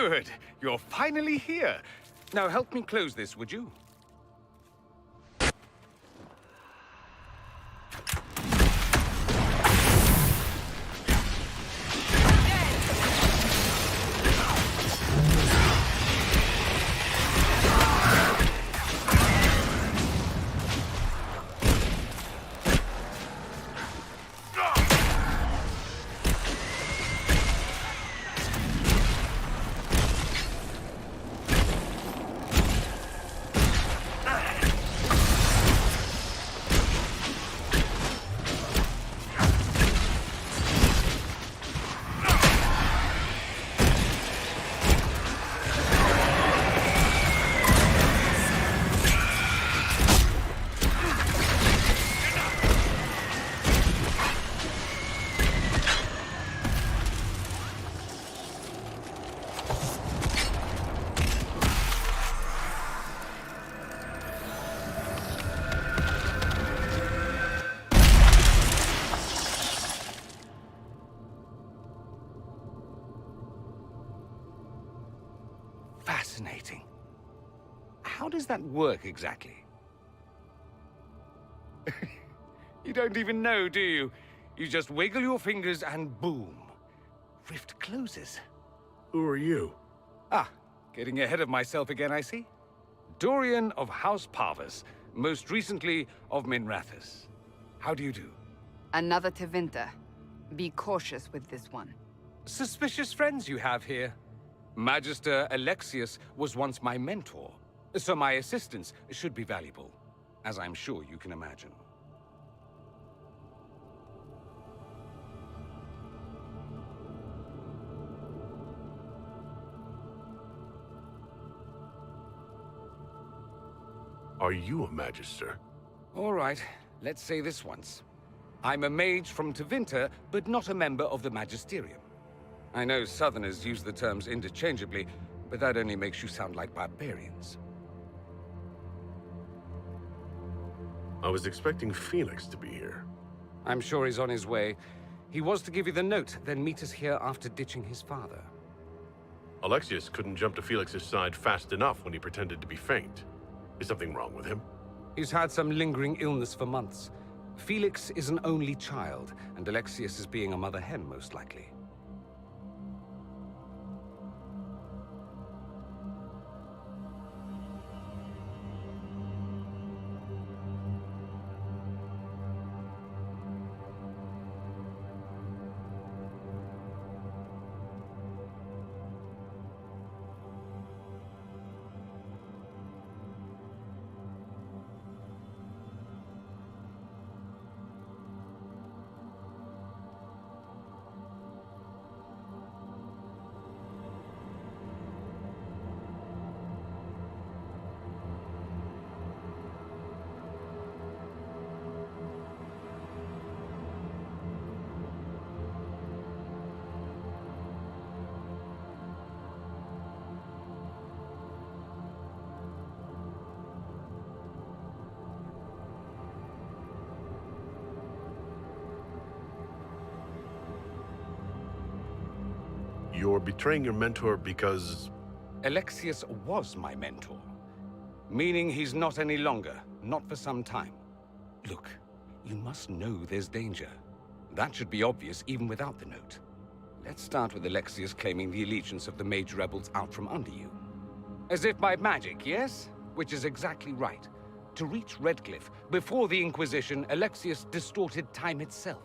Good. You're finally here. Now help me close this, would you? Fascinating. How does that work exactly? You don't even know, do you? You just wiggle your fingers and boom. Rift closes. Who are you? Ah, getting ahead of myself again, I see. Dorian of House Parvus, most recently of Minrathous. How do you do? Another Tevinter. Be cautious with this one. Suspicious friends you have here. Magister Alexius was once my mentor, so my assistance should be valuable, as I'm sure you can imagine. Are you a Magister? All right, let's say this once. I'm a mage from Tevinter, but not a member of the Magisterium. I know Southerners use the terms interchangeably, but that only makes you sound like barbarians. I was expecting Felix to be here. I'm sure he's on his way. He was to give you the note, then meet us here after ditching his father. Alexius couldn't jump to Felix's side fast enough when he pretended to be faint. Is something wrong with him? He's had some lingering illness for months. Felix is an only child, and Alexius is being a mother hen, most likely. You're betraying your mentor because... Alexius was my mentor. Meaning he's not any longer, not for some time. Look, you must know there's danger. That should be obvious even without the note. Let's start with Alexius claiming the allegiance of the mage rebels out from under you. As if by magic, yes? Which is exactly right. To reach Redcliffe, before the Inquisition, Alexius distorted time itself.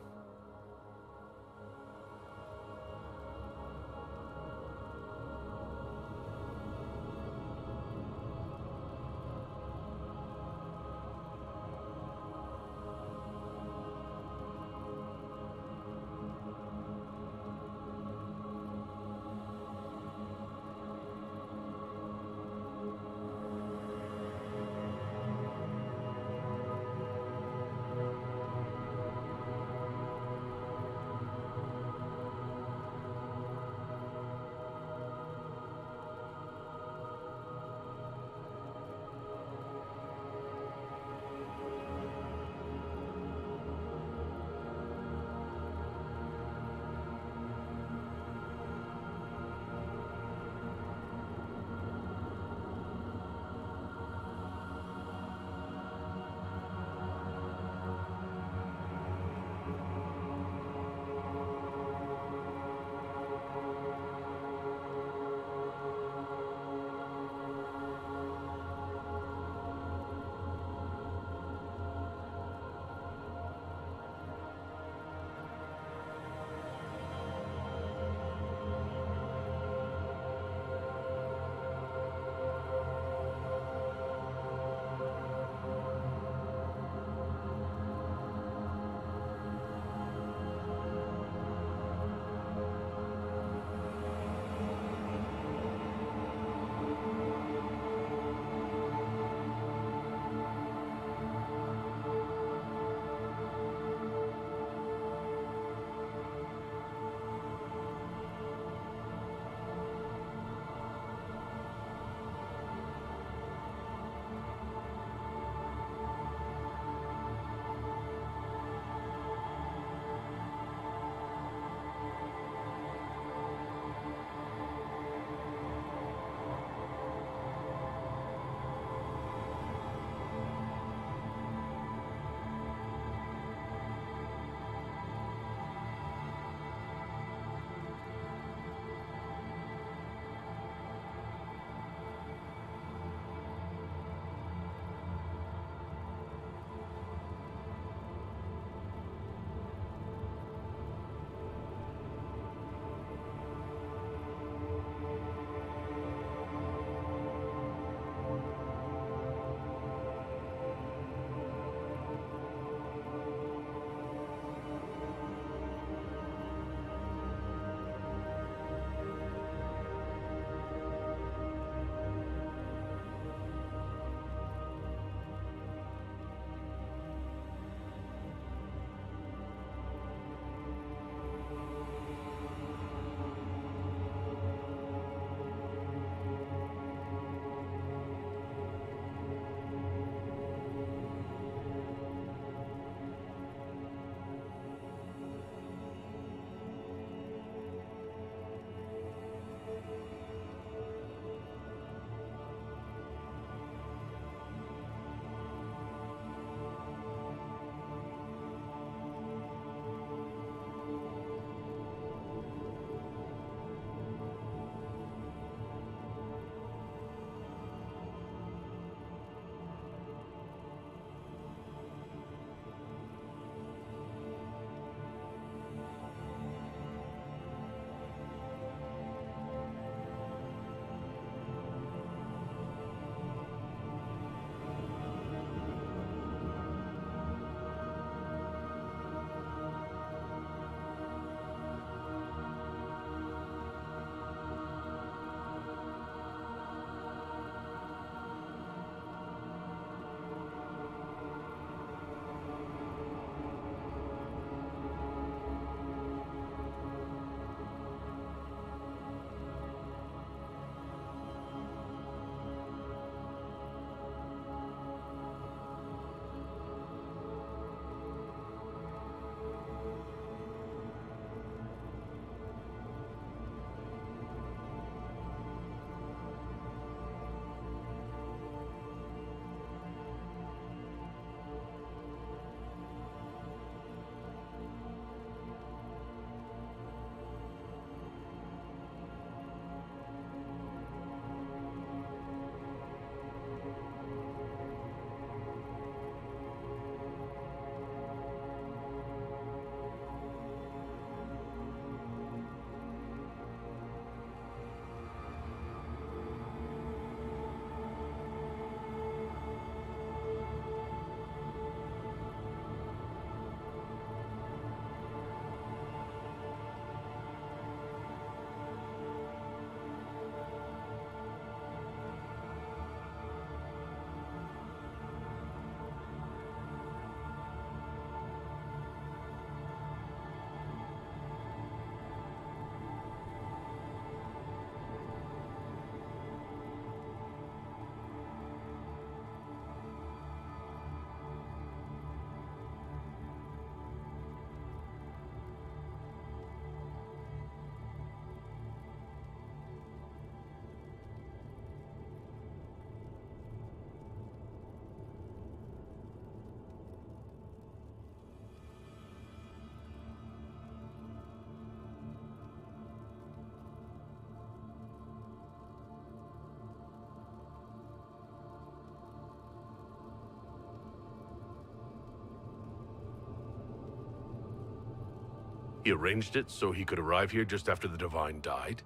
He arranged it so he could arrive here just after the Divine died?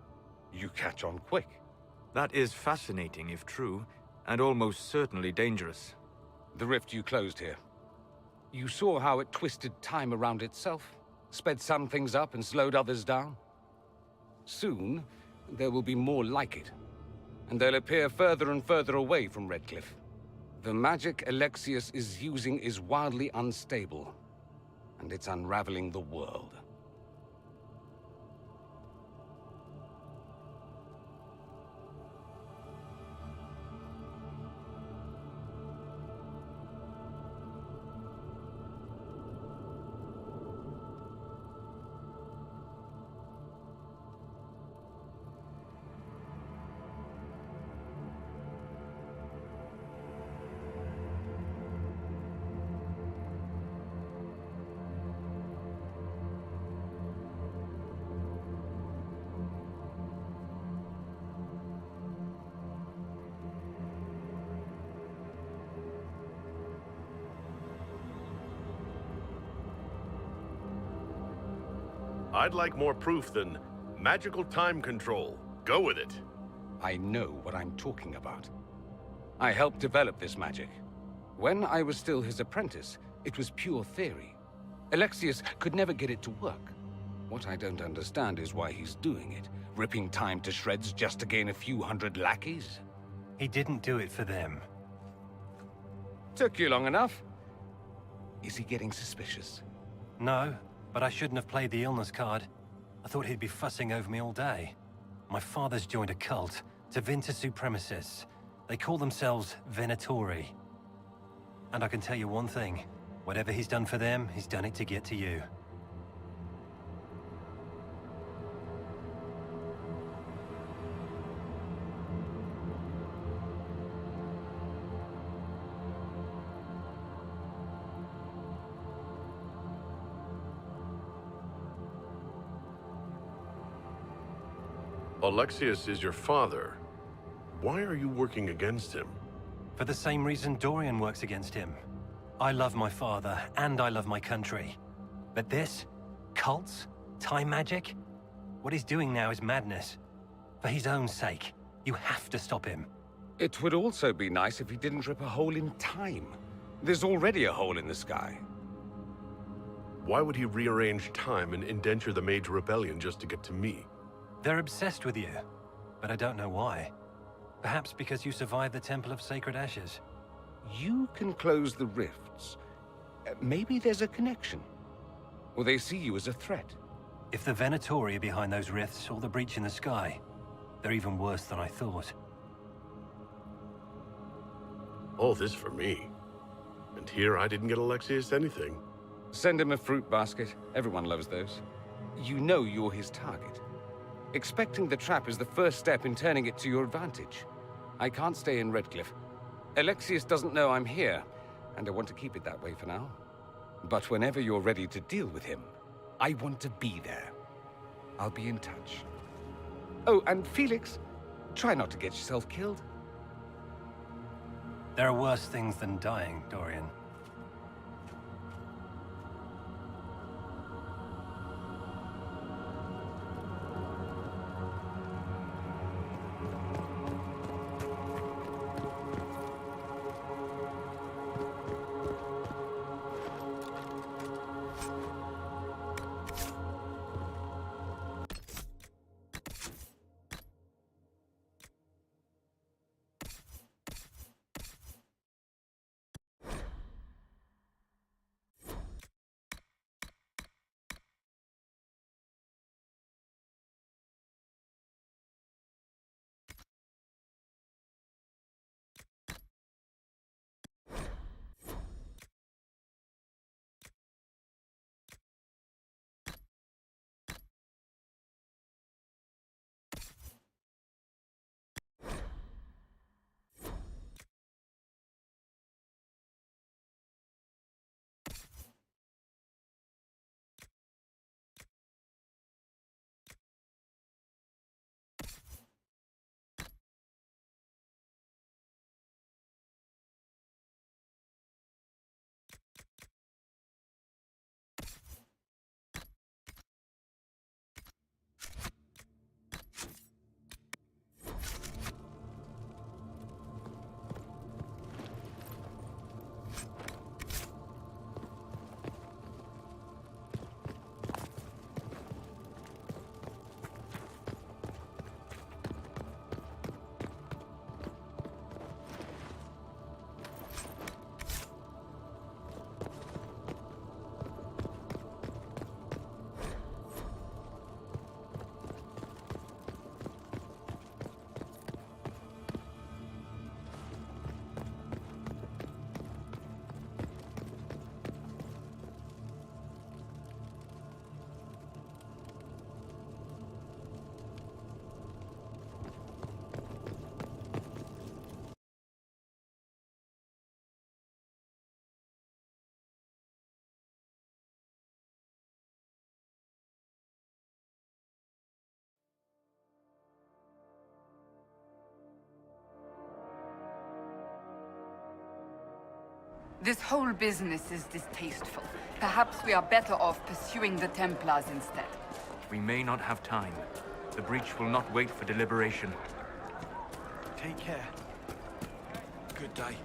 You catch on quick. That is fascinating if true, and almost certainly dangerous. The rift you closed here. You saw how it twisted time around itself, sped some things up and slowed others down. Soon, there will be more like it, and they'll appear further and further away from Redcliffe. The magic Alexius is using is wildly unstable, and it's unraveling the world. I'd like more proof than magical time control. Go with it. I know what I'm talking about. I helped develop this magic. When I was still his apprentice, it was pure theory. Alexius could never get it to work. What I don't understand is why he's doing it, ripping time to shreds just to gain a few hundred lackeys. He didn't do it for them. Took you long enough. Is he getting suspicious? No, but I shouldn't have played the illness card. I thought he'd be fussing over me all day. My father's joined a cult, Tevinter Supremacists. They call themselves Venatori. And I can tell you one thing. Whatever he's done for them, he's done it to get to you. Alexius is your father. Why are you working against him? For the same reason Dorian works against him. I love my father, and I love my country. But this? Cults? Time magic? What he's doing now is madness. For his own sake, you have to stop him. It would also be nice if he didn't rip a hole in time. There's already a hole in the sky. Why would he rearrange time and indenture the Mage Rebellion just to get to me? They're obsessed with you, but I don't know why. Perhaps because you survived the Temple of Sacred Ashes. You can close the rifts. Maybe there's a connection. Or they see you as a threat. If the Venatori are behind those rifts or the breach in the sky, they're even worse than I thought. All this for me. And here I didn't get Alexius anything. Send him a fruit basket. Everyone loves those. You know you're his target. Expecting the trap is the first step in turning it to your advantage. I can't stay in Redcliffe. Alexius doesn't know I'm here, and I want to keep it that way for now. But whenever you're ready to deal with him, I want to be there. I'll be in touch. Oh, and Felix, try not to get yourself killed. There are worse things than dying, Dorian. This whole business is distasteful. Perhaps we are better off pursuing the Templars instead. We may not have time. The breach will not wait for deliberation. Take care. Good day.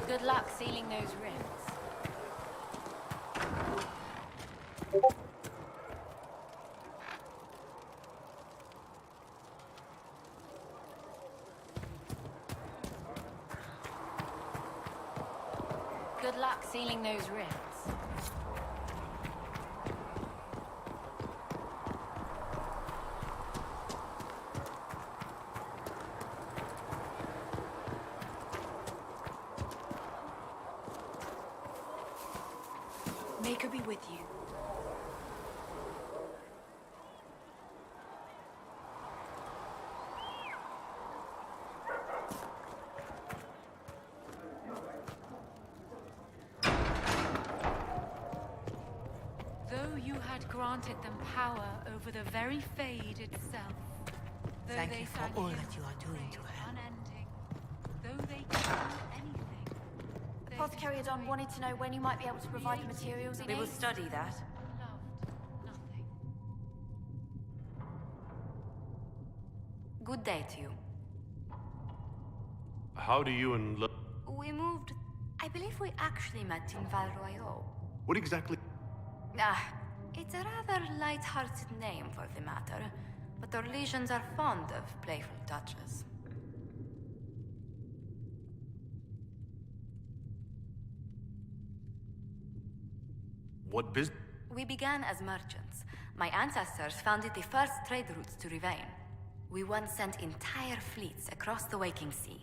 Good luck sealing those rings. Good luck sealing those rings. Maker be with you. Though you had granted them power over the very Fade itself, though Thank they you for sang all hymns that you are of doing praise to her. unending, though they could do anything, they Apothecary Adon wanted to know when you might be able to provide the materials he We will needs. study that. loved nothing. Good day to you. How do you and We moved... I believe we actually met in Val Royeaux. What exactly? It's a rather light-hearted name for the matter, but our legions are fond of playful touches. What business? We began as merchants. My ancestors founded the first trade routes to Rivain. We once sent entire fleets across the Waking Sea.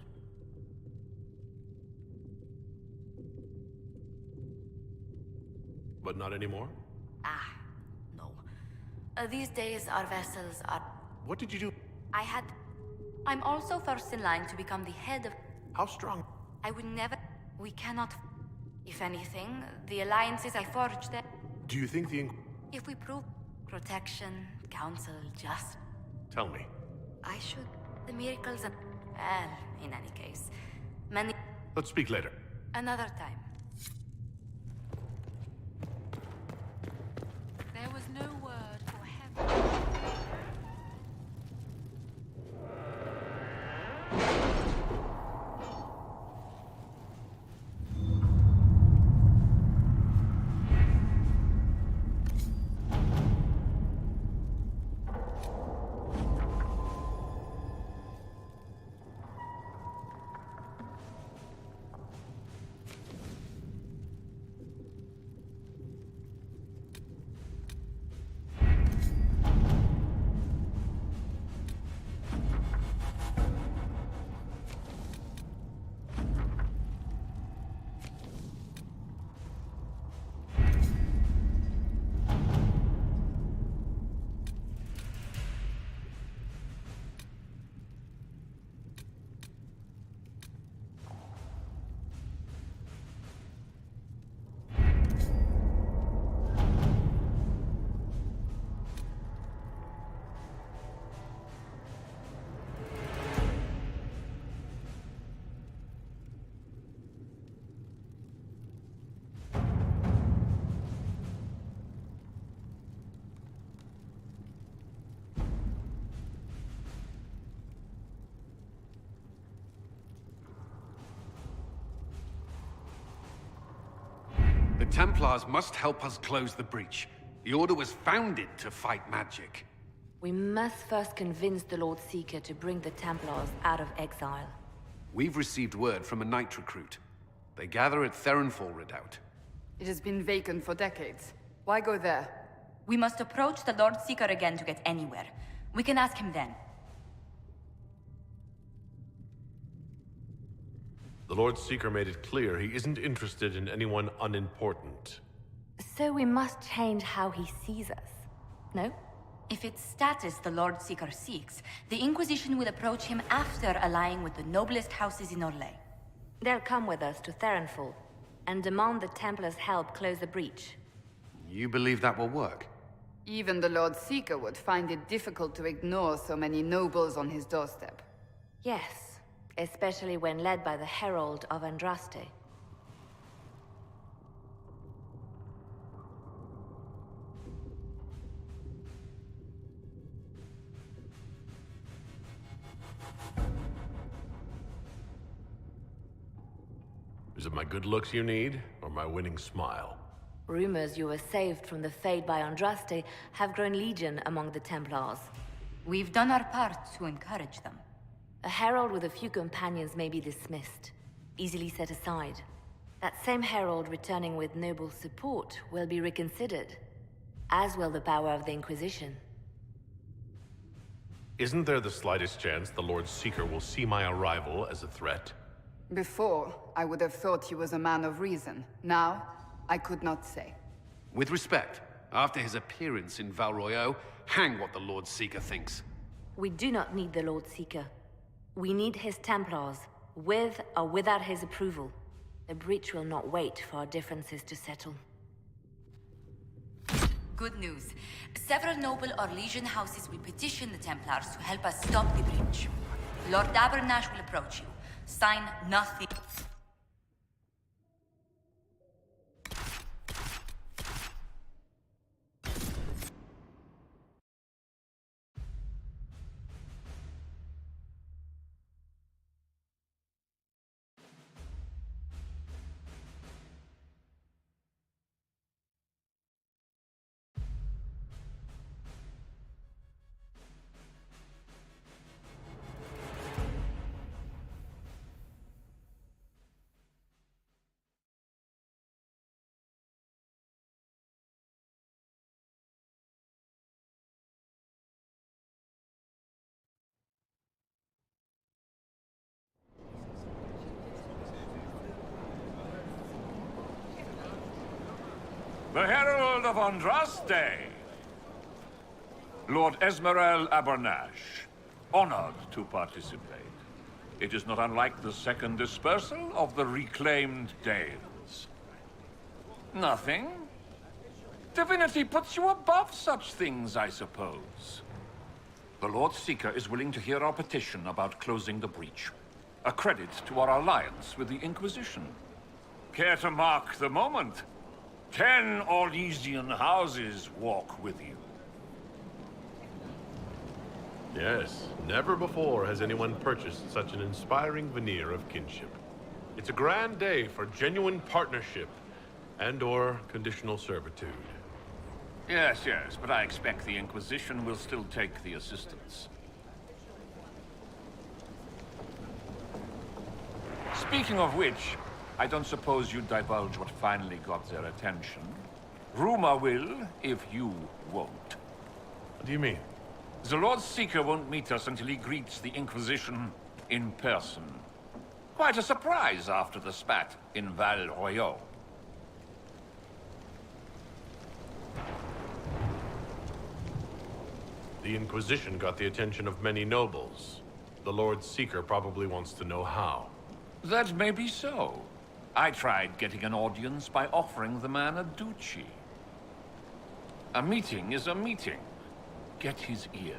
But not anymore? No. These days, our vessels are... What did you do? I'm also first in line to become the head of... How strong? I would never... We cannot... If anything, the alliances I forged there... Do you think the If we prove protection, counsel, just... Tell me. I should... The miracles and... Well, in any case, many... Let's speak later. Another time. There was no word for heaven. Templars must help us close the breach. The Order was founded to fight magic. We must first convince the Lord Seeker to bring the Templars out of exile. We've received word from a Knight recruit. They gather at Theronfall Redoubt. It has been vacant for decades. Why go there? We must approach the Lord Seeker again to get anywhere. We can ask him then. The Lord Seeker made it clear he isn't interested in anyone unimportant. So we must change how he sees us, no? If it's status the Lord Seeker seeks, the Inquisition will approach him after allying with the noblest houses in Orlais. They'll come with us to Theronfall, and demand the Templars' help close the breach. You believe that will work? Even the Lord Seeker would find it difficult to ignore so many nobles on his doorstep. Yes, especially when led by the Herald of Andraste. Is it my good looks you need, or my winning smile? Rumors you were saved from the fate by Andraste have grown legion among the Templars. We've done our part to encourage them. A herald with a few companions may be dismissed, easily set aside. That same herald returning with noble support will be reconsidered, as will the power of the Inquisition. Isn't there the slightest chance the Lord Seeker will see my arrival as a threat? Before, I would have thought he was a man of reason. Now, I could not say. With respect, after his appearance in Val Royeaux, hang what the Lord Seeker thinks. We do not need the Lord Seeker. We need his Templars, with or without his approval. The breach will not wait for our differences to settle. Good news. Several noble Orlesian houses will petition the Templars to help us stop the breach. Lord Abernash will approach you. Sign nothing. The Herald of Andraste! Lord Esmerel Abernash, honored to participate. It is not unlike the second dispersal of the reclaimed Dales. Nothing? Divinity puts you above such things, I suppose. The Lord Seeker is willing to hear our petition about closing the breach. A credit to our alliance with the Inquisition. Care to mark the moment? 10 Orlesian houses walk with you. Yes, never before has anyone purchased such an inspiring veneer of kinship. It's a grand day for genuine partnership and/or conditional servitude. Yes, but I expect the Inquisition will still take the assistance. Speaking of which, I don't suppose you'd divulge what finally got their attention. Rumor will, if you won't. What do you mean? The Lord Seeker won't meet us until he greets the Inquisition in person. Quite a surprise after the spat in Val Royeaux. The Inquisition got the attention of many nobles. The Lord Seeker probably wants to know how. That may be so. I tried getting an audience by offering the man a duchy. A meeting is a meeting. Get his ear.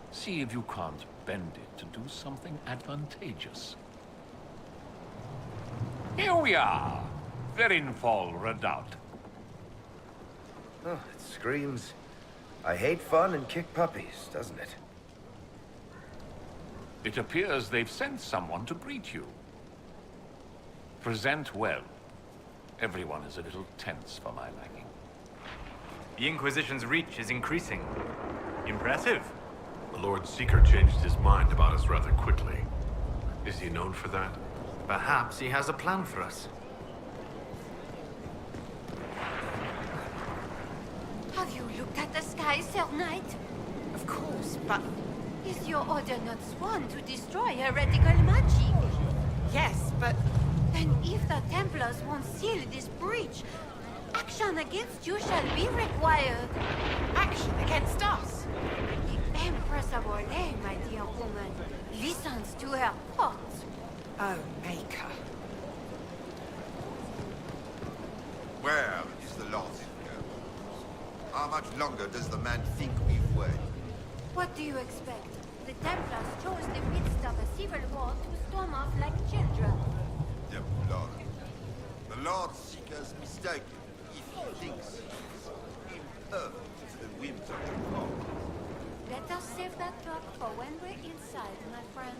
See if you can't bend it to do something advantageous. Here we are. Theronfall Redoubt. Oh, it screams, I hate fun and kick puppies, doesn't it? It appears they've sent someone to greet you. Present well. Everyone is a little tense for my liking. The Inquisition's reach is increasing. Impressive. The Lord Seeker changed his mind about us rather quickly. Is he known for that? Perhaps he has a plan for us. Have you looked at the sky, Sir Knight? Of course, but... Is your order not sworn to destroy heretical magic? Yes, but... Then if the Templars won't seal this breach, action against you shall be required. Action against us? The Empress of Orlais, my dear woman, listens to her thoughts. Oh, Maker. Where is the Lord Seeker? How much longer does the man think we've waited? What do you expect? The Templars chose the midst of a civil war to storm off like children. Templar. The Lord Seeker's mistaken if he thinks he's impervious to the whims of the law. Let us save that talk for when we're inside, my friend.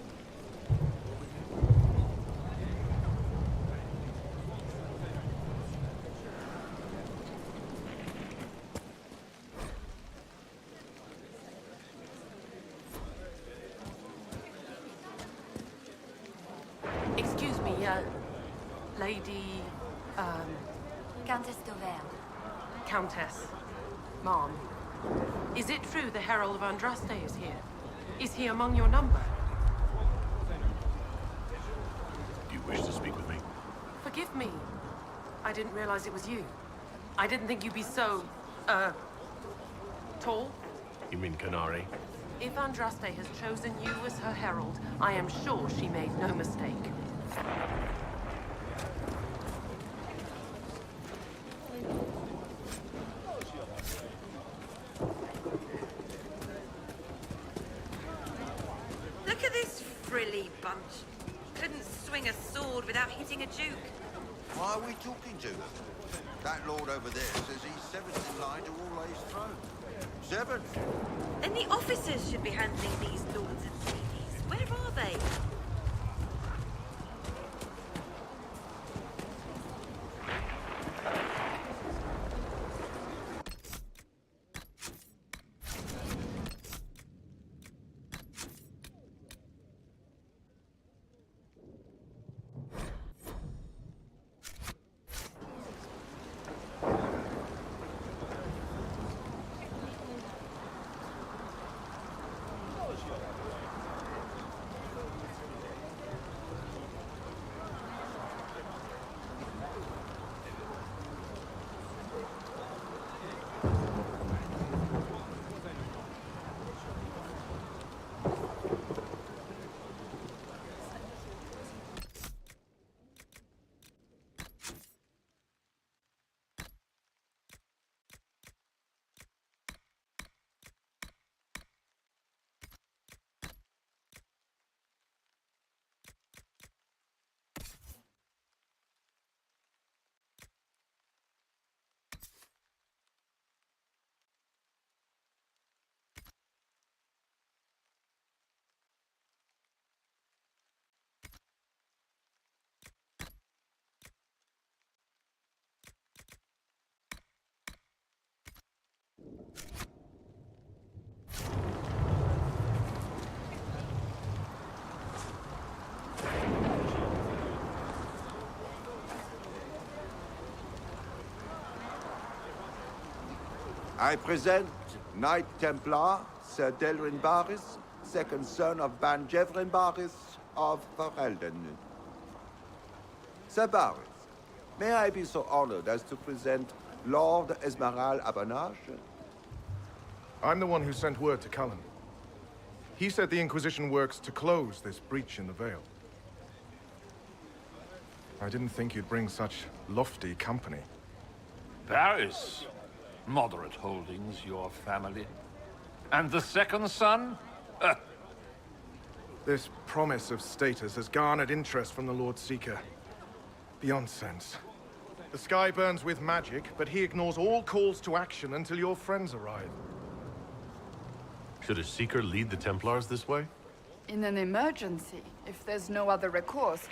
Excuse me, Lady... Countess Dover. Countess. Mom. Is it true the Herald of Andraste is here? Is he among your number? Do you wish to speak with me? Forgive me. I didn't realize it was you. I didn't think you'd be so, tall. You mean Canary? If Andraste has chosen you as her herald, I am sure she made no mistake. Look at this frilly bunch. Couldn't swing a sword without hitting a duke. Why are we talking to them? That lord over there says he's seventh in line to Orlais's throne. Seventh? Then the officers should be handling these lords and ladies. Where are they? I present Knight Templar, Sir Delrin Barris, second son of Ban Jevrin Barris of Ferelden. Sir Barris, may I be so honored as to present Lord Esmeralda Abanage? I'm the one who sent word to Cullen. He said the Inquisition works to close this breach in the Vale. I didn't think you'd bring such lofty company. Barris. Moderate holdings, your family. And the second son? This promise of status has garnered interest from the Lord Seeker. Beyond sense. The sky burns with magic, but he ignores all calls to action until your friends arrive. Should a Seeker lead the Templars this way? In an emergency, if there's no other recourse.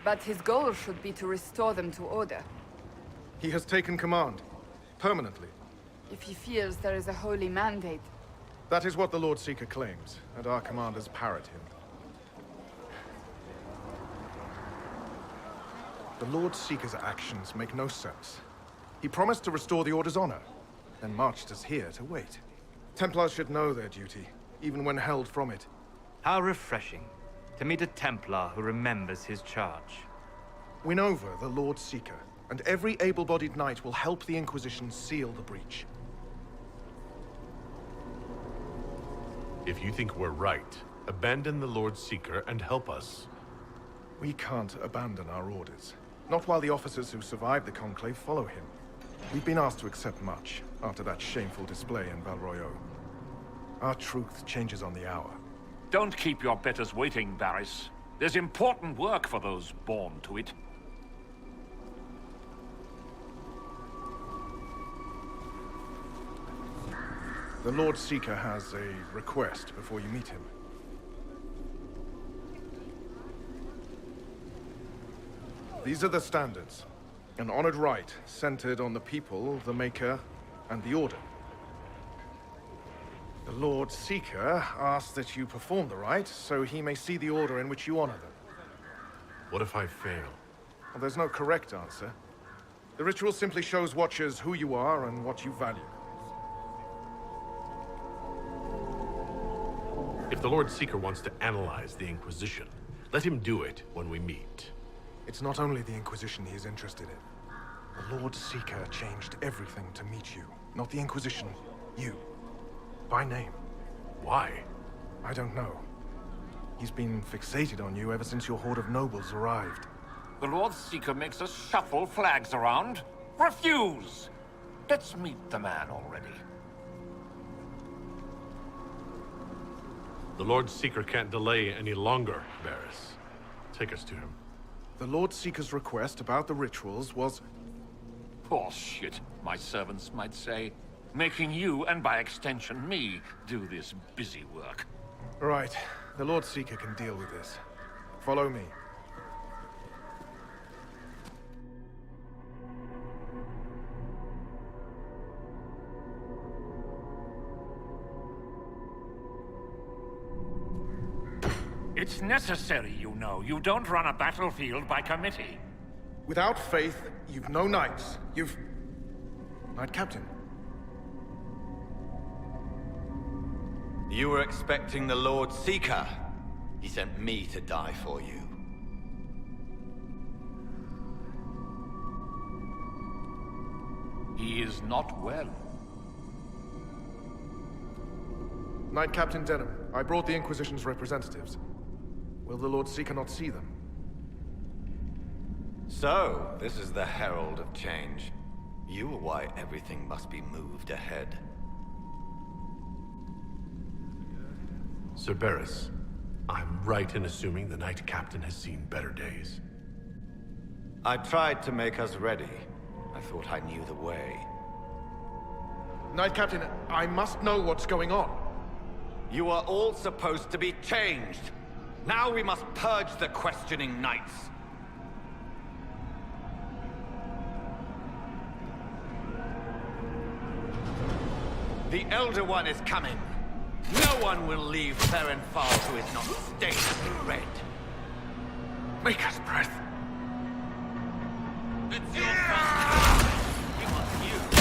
But his goal should be to restore them to order. He has taken command. Permanently. If he feels there is a holy mandate. That is what the Lord Seeker claims, and our commanders parrot him. The Lord Seeker's actions make no sense. He promised to restore the Order's honor, then marched us here to wait. Templars should know their duty, even when held from it. How refreshing to meet a Templar who remembers his charge. Win over the Lord Seeker, and every able-bodied knight will help the Inquisition seal the breach. If you think we're right, abandon the Lord Seeker and help us. We can't abandon our orders. Not while the officers who survived the Conclave follow him. We've been asked to accept much after that shameful display in Val Royeaux. Our truth changes on the hour. Don't keep your betters waiting, Barris. There's important work for those born to it. The Lord Seeker has a request before you meet him. These are the standards. An honored right, centered on the people, the Maker, and the Order. The Lord Seeker asks that you perform the rite, so he may see the order in which you honor them. What if I fail? Well, there's no correct answer. The ritual simply shows Watchers who you are and what you value. If the Lord Seeker wants to analyze the Inquisition, let him do it when we meet. It's not only the Inquisition he is interested in. The Lord Seeker changed everything to meet you. Not the Inquisition, you. By name. Why? I don't know. He's been fixated on you ever since your horde of nobles arrived. The Lord Seeker makes us shuffle flags around. Refuse! Let's meet the man already. The Lord Seeker can't delay any longer, Barris. Take us to him. The Lord Seeker's request about the rituals was... Poor shit, my servants might say. Making you, and by extension me, do this busy work. Right. The Lord Seeker can deal with this. Follow me. It's necessary, you know. You don't run a battlefield by committee. Without faith, you've no knights. You've... Knight Captain. You were expecting the Lord Seeker. He sent me to die for you. He is not well. Knight Captain Denham, I brought the Inquisition's representatives. Will the Lord Seeker not see them? So, this is the Herald of Change. You are why everything must be moved ahead. Sir Barris, I'm right in assuming the Knight Captain has seen better days. I tried to make us ready. I thought I knew the way. Knight Captain, I must know what's going on. You are all supposed to be changed. Now we must purge the questioning knights. The Elder One is coming. No one will leave Ferenfal who is not stained red. Maker's breath. It's your first. We want you.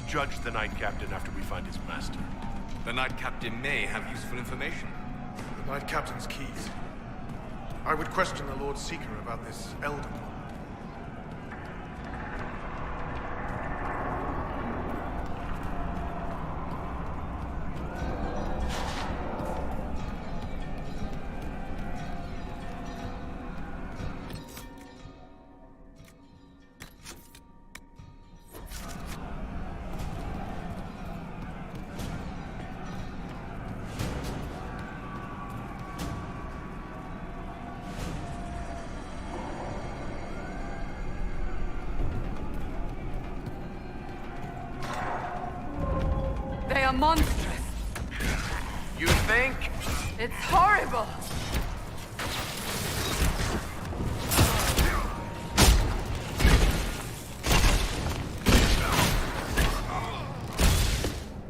Judge the Knight Captain after we find his master. The Knight Captain may have useful information. The Knight Captain's keys. I would question the Lord Seeker about this Elder One. are monstrous. You think? It's horrible.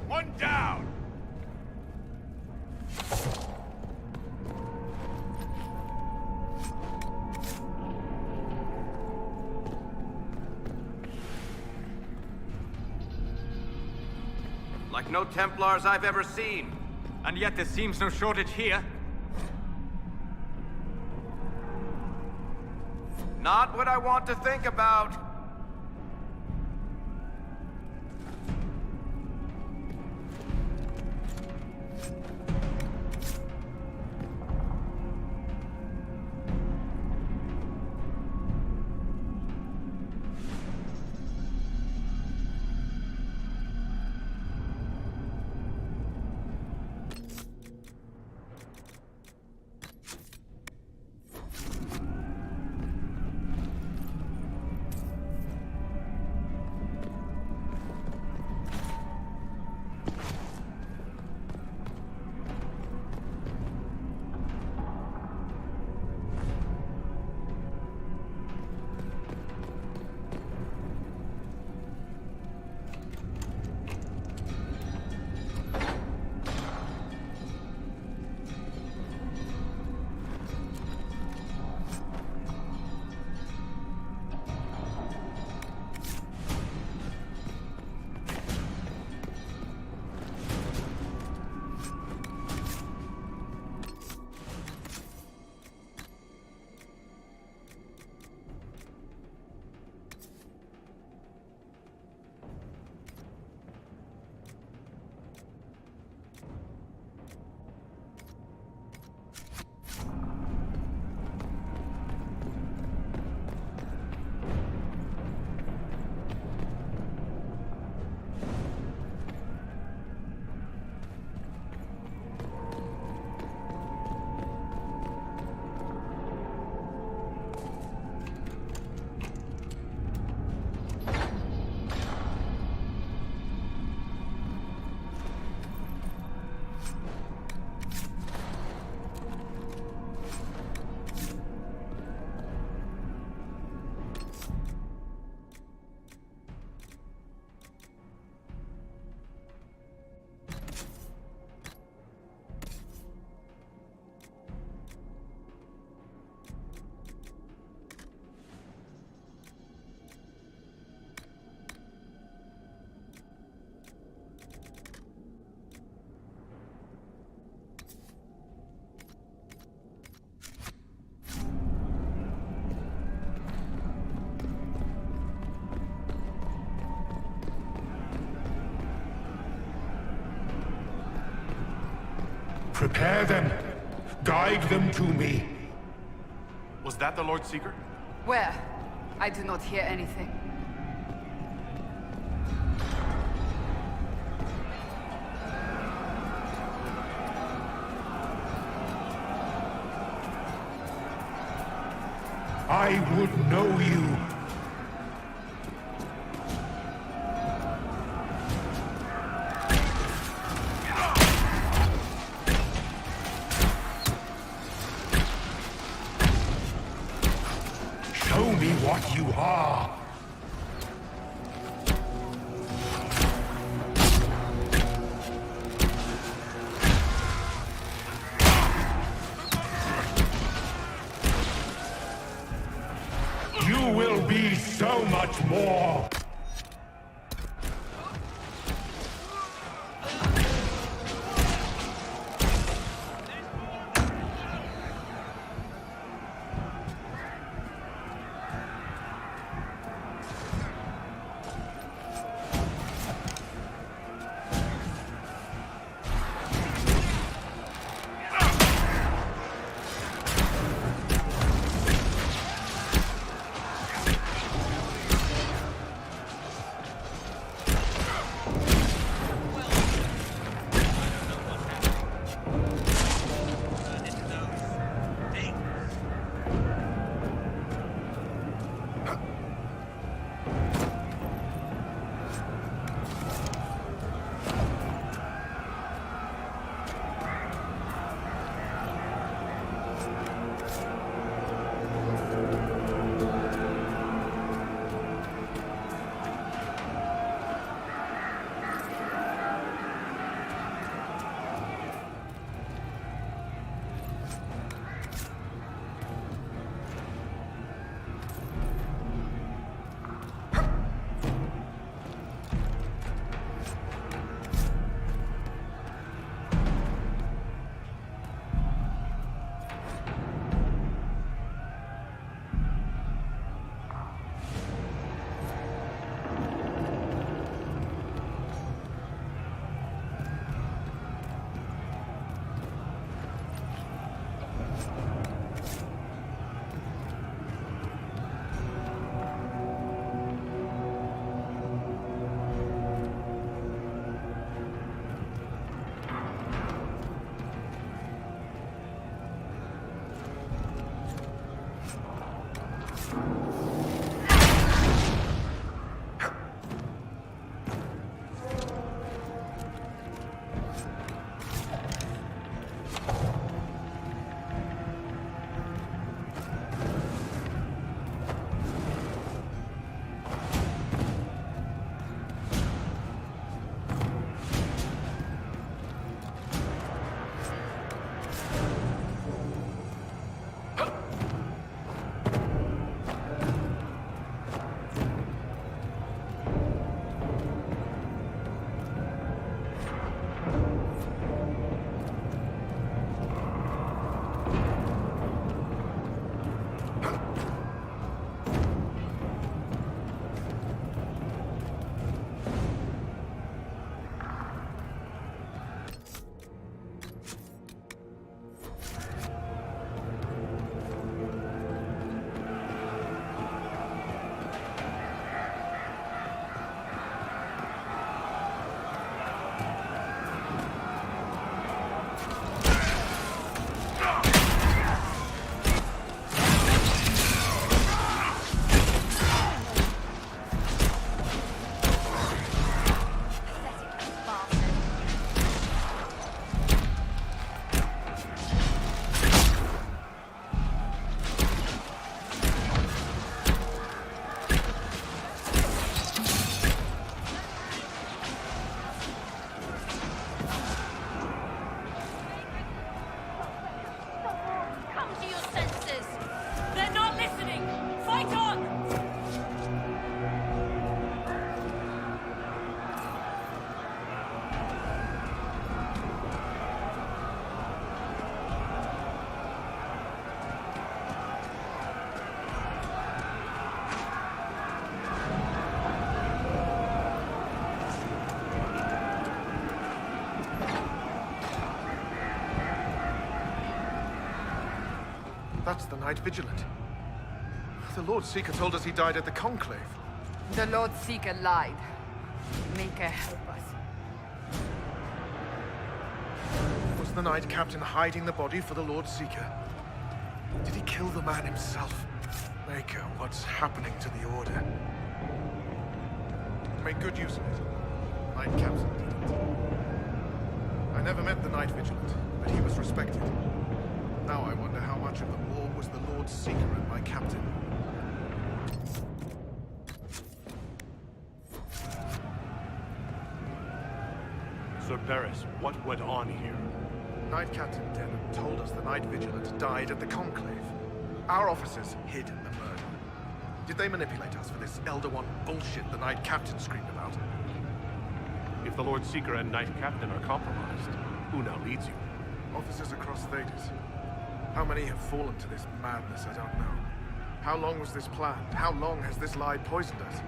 One down! Like no Templars I've ever seen. And yet there seems no shortage here. Not what I want to think about. Prepare them. Guide them to me. Was that the Lord Seeker? Where? I do not hear anything. I would know you. Show me what you are. You will be so much more. That's the Knight Vigilant. The Lord Seeker told us he died at the Conclave. The Lord Seeker lied. Maker, help us. Was the Knight Captain hiding the body for the Lord Seeker? Did he kill the man himself? Maker, what's happening to the Order? Make good use of it. Knight Captain didn't. I never met the Knight Vigilant, but he was respected. Now I wonder how much of the war was the Lord Seeker and my captain. Sir Barris, what went on here? Knight Captain Denham told us the Knight Vigilant died at the Conclave. Our officers hid the murder. Did they manipulate us for this Elder One bullshit the Knight Captain screamed about? If the Lord Seeker and Knight Captain are compromised, who now leads you? Officers across Thedas. How many have fallen to this madness, I don't know. How long was this planned? How long has this lie poisoned us?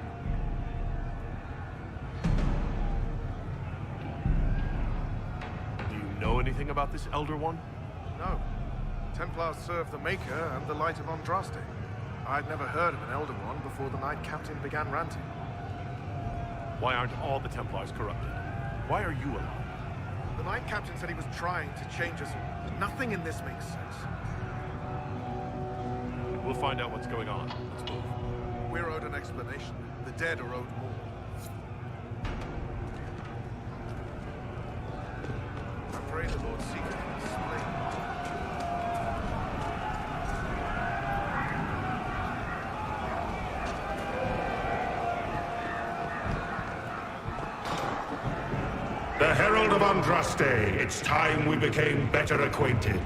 Do you know anything about this Elder One? No. Templars serve the Maker and the Light of Andraste. I'd never heard of an Elder One before the Knight Captain began ranting. Why aren't all the Templars corrupted? Why are you alive? The Knight Captain said he was trying to change us all. Nothing in this makes sense. We'll find out what's going on. Let's move. We're owed an explanation. The dead are owed more. I pray the Lord Seeker can explain. The Herald of Andraste, it's time we became better acquainted.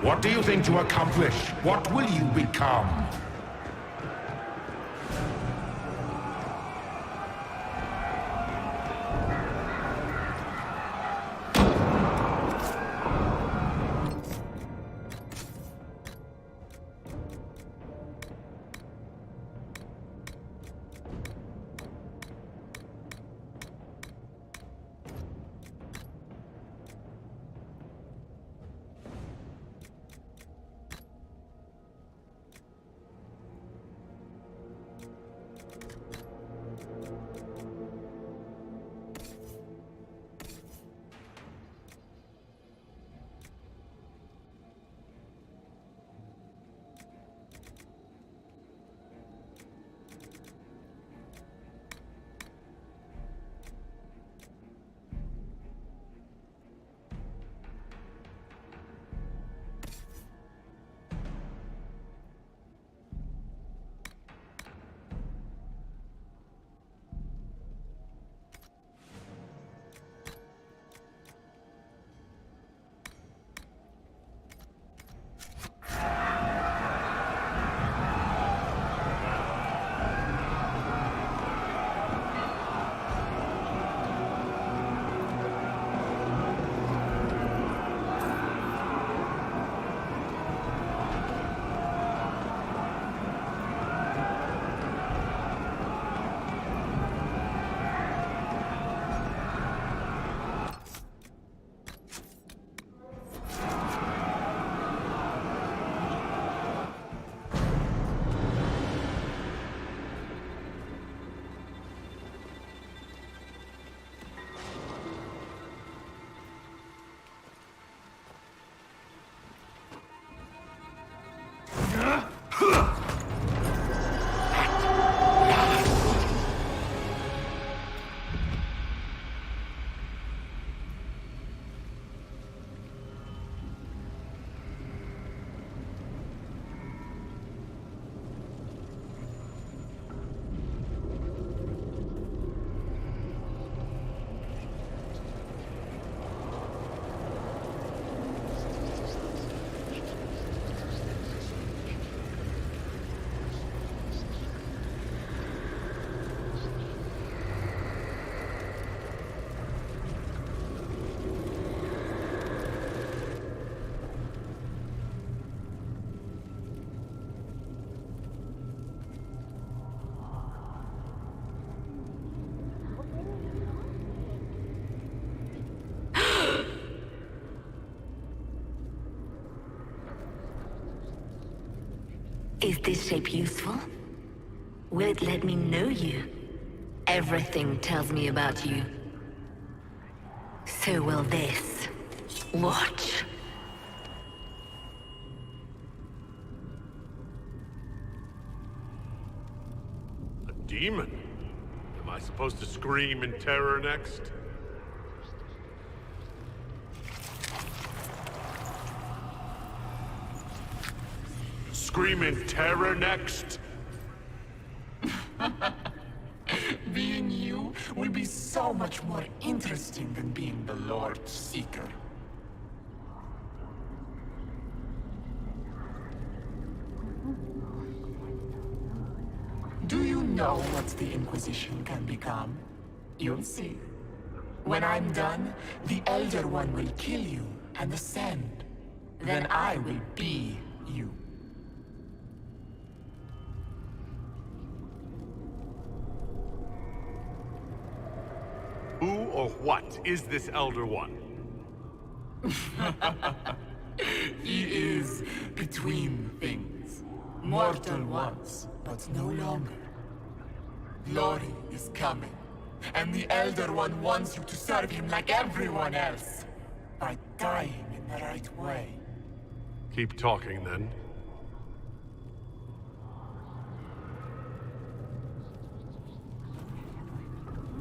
What do you think to accomplish? What will you become? this shape useful? Will it let me know you? Everything tells me about you. So will this. Watch. A demon? Am I supposed to scream in terror next? Scream in terror next? Being you will be so much more interesting than being the Lord Seeker. Do you know what the Inquisition can become? You'll see. When I'm done, the Elder One will kill you and ascend. Then I will be you. Who or what is this Elder One? He is between things. Mortal once, but no longer. Glory is coming, and the Elder One wants you to serve him like everyone else, by dying in the right way. Keep talking, then.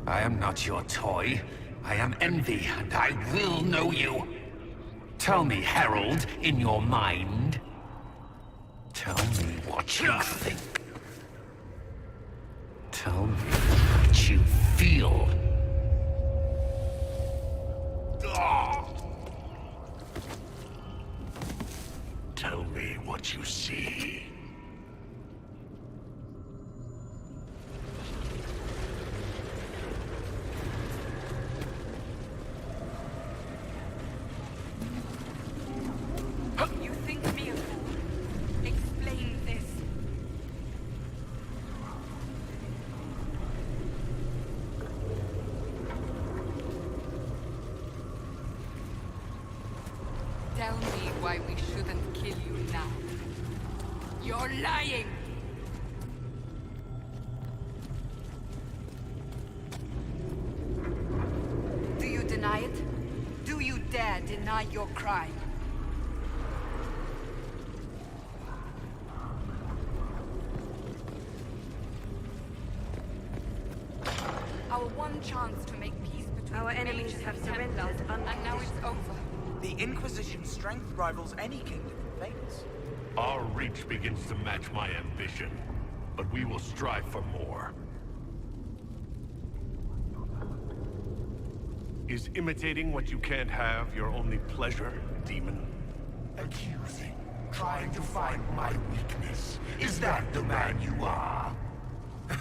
I am not your toy. I am Envy, and I will know you. Tell me, Herald, in your mind. Tell me what you think. Tell me what you feel. Tell me what you see. You think me a fool? Explain this. Tell me why we shouldn't kill you now. You're lying! Do you deny it? Do you dare deny your crime? Our one chance to make peace between Our the enemies mages have and surrendered Templars, and now it's over. The Inquisition's strength rivals any kingdom in Vegas. Our reach begins to match my ambition, but we will strive for more. Is imitating what you can't have your only pleasure, demon? Accusing, trying to find my weakness. Is that the man you are? Who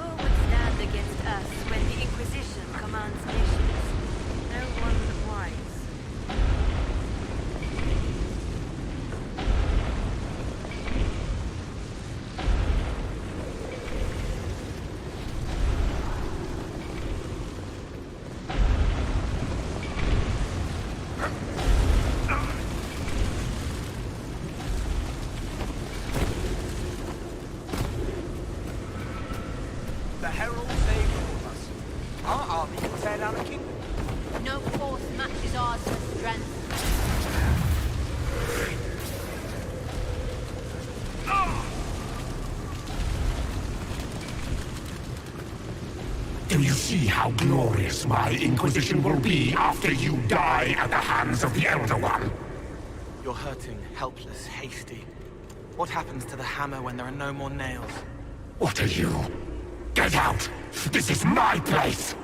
would stand against us when the Inquisition commands nations? No one wise. The Herald saved all of us. Our army can tear down a kingdom. No force matches ours for strength. Do you see how glorious my Inquisition will be after you die at the hands of the Elder One? You're hurting, helpless, hasty. What happens to the hammer when there are no more nails? What are you? Get out! This is my place!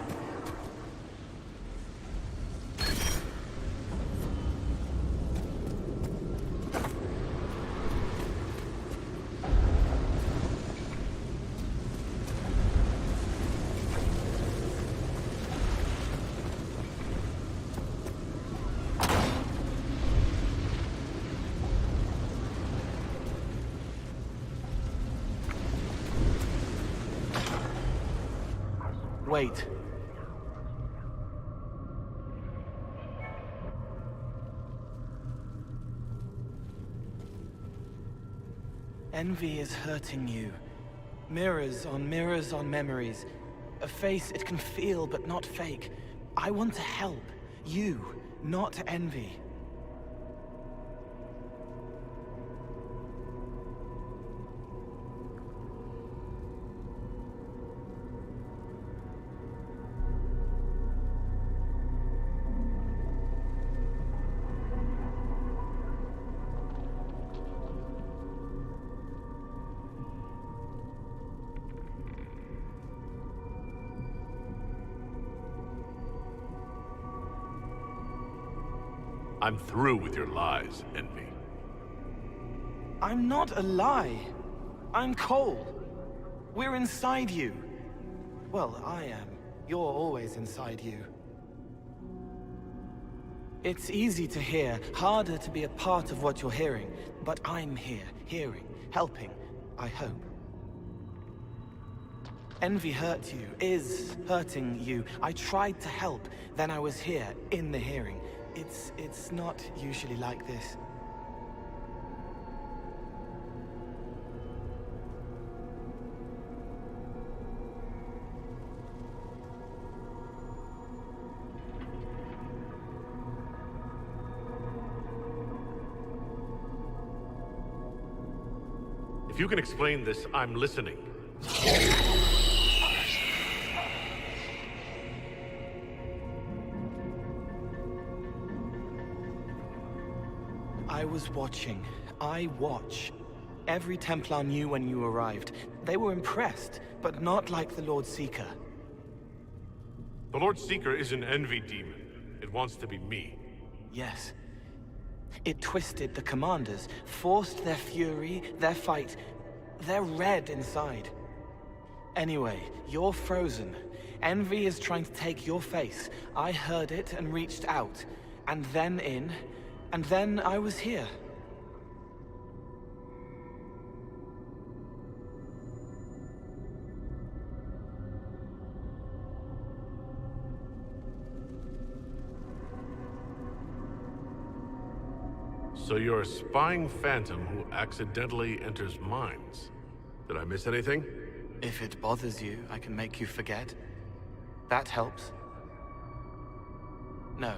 Wait. Envy is hurting you. Mirrors on memories. A face it can feel but not fake. I want to help. You, not envy. I'm through with your lies, Envy. I'm not a lie. I'm Cole. We're inside you. Well, I am. You're always inside you. It's easy to hear, harder to be a part of what you're hearing. But I'm here, hearing, helping, I hope. Envy hurt you, is hurting you. I tried to help, then I was here, in the hearing. It's not usually like this. If you can explain this, I'm listening. I was watching. I watch. Every Templar knew when you arrived. They were impressed, but not like the Lord Seeker. The Lord Seeker is an envy demon. It wants to be me. Yes. It twisted the commanders, forced their fury, their fight. They're red inside. Anyway, you're frozen. Envy is trying to take your face. I heard it and reached out. And then in. And then I was here. So you're a spying phantom who accidentally enters minds. Did I miss anything? If it bothers you, I can make you forget. That helps. No.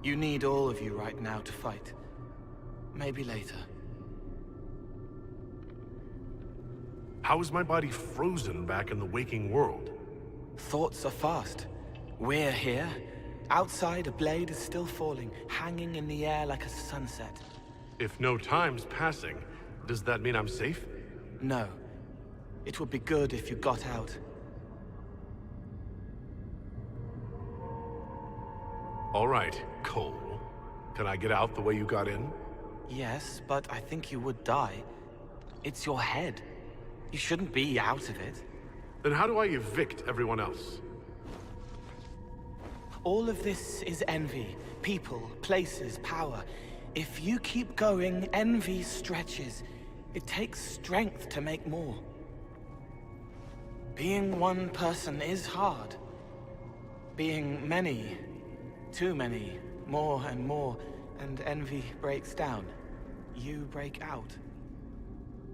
You need all of you right now to fight. Maybe later. How is my body frozen back in the waking world? Thoughts are fast. We're here. Outside, a blade is still falling, hanging in the air like a sunset. If no time's passing, does that mean I'm safe? No. It would be good if you got out. All right, Cole. Can I get out the way you got in? Yes, but I think you would die. It's your head. You shouldn't be out of it. Then how do I evict everyone else? All of this is envy. People, places, power. If you keep going, envy stretches. It takes strength to make more. Being one person is hard. Being many, too many, more and more, and envy breaks down. You break out.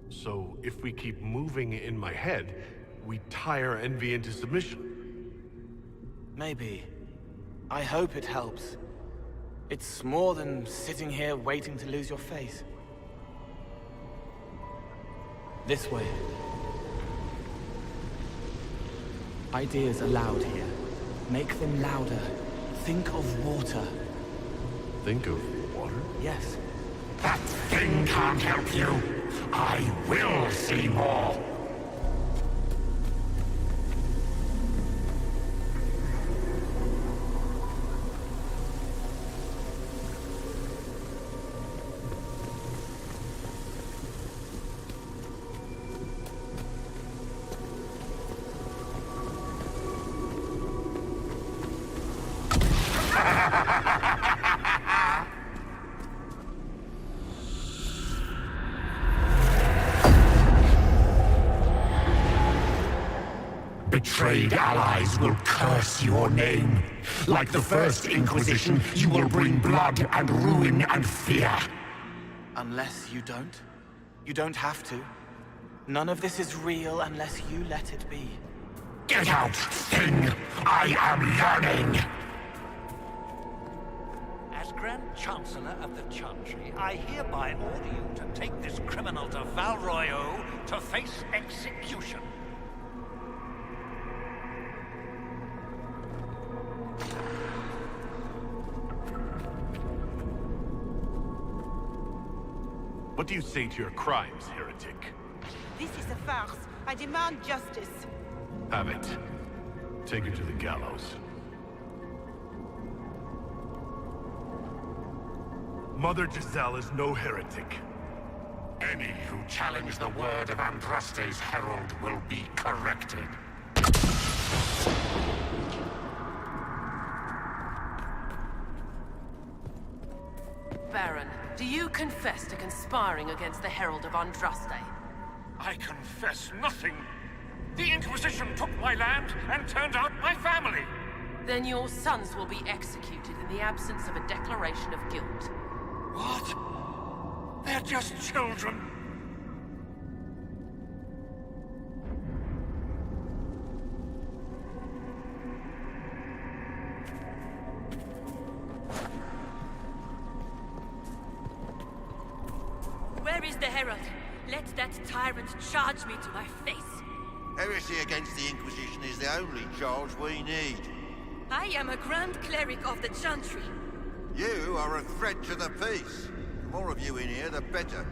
So, if we keep moving in my head, we tire envy into submission. Maybe. I hope it helps. It's more than sitting here waiting to lose your face. This way. Ideas are loud here. Make them louder. Think of water. Think of water? Yes. That thing can't help you. I will see more. betrayed allies will curse your name. Like the First Inquisition, you will bring blood and ruin and fear. Unless you don't. You don't have to. None of this is real unless you let it be. Get out, thing! I am yearning! As Grand Chancellor of the Chantry, I hereby order you to take this criminal to Val Royeaux to face execution. What do you say to your crimes, heretic? This is a farce. I demand justice. Have it. Take her to the gallows. Mother Giselle is no heretic. Any who challenge the word of Andraste's herald will be corrected. Baron, do you confess to conspiring against the Herald of Andraste? I confess nothing. The Inquisition took my land and turned out my family. Then your sons will be executed in the absence of a declaration of guilt. What? They're just children. Where is the Herald? Let that tyrant charge me to my face. Heresy against the Inquisition is the only charge we need. I am a Grand Cleric of the Chantry. You are a threat to the peace. The more of you in here, the better.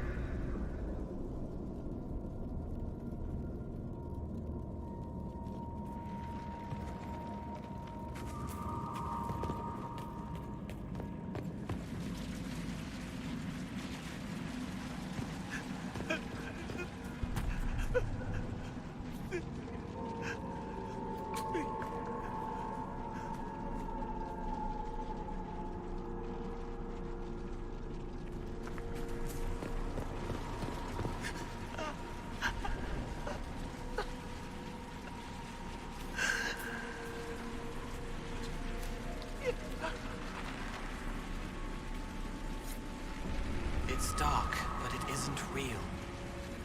It's dark, but it isn't real.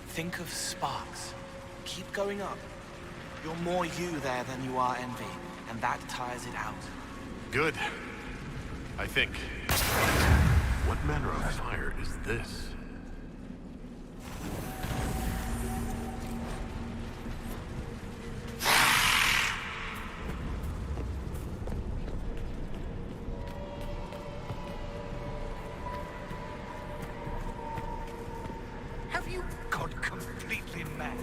Think of sparks. Keep going up. You're more you there than you are Envy, and that tires it out. Good. I think. What manner of fire is this? Have you gone completely mad?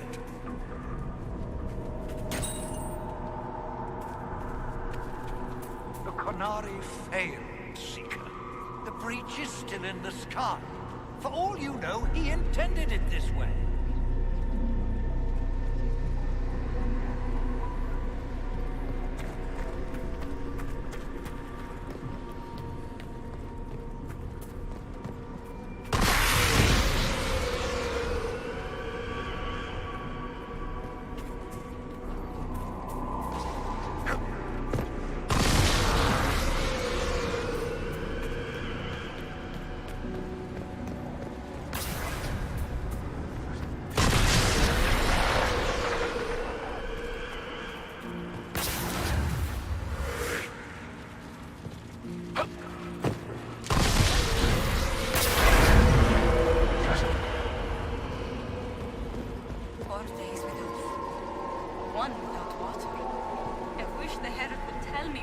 The Qunari failed, Seeker. The breach is still in the sky. For all you know, he intended it this way.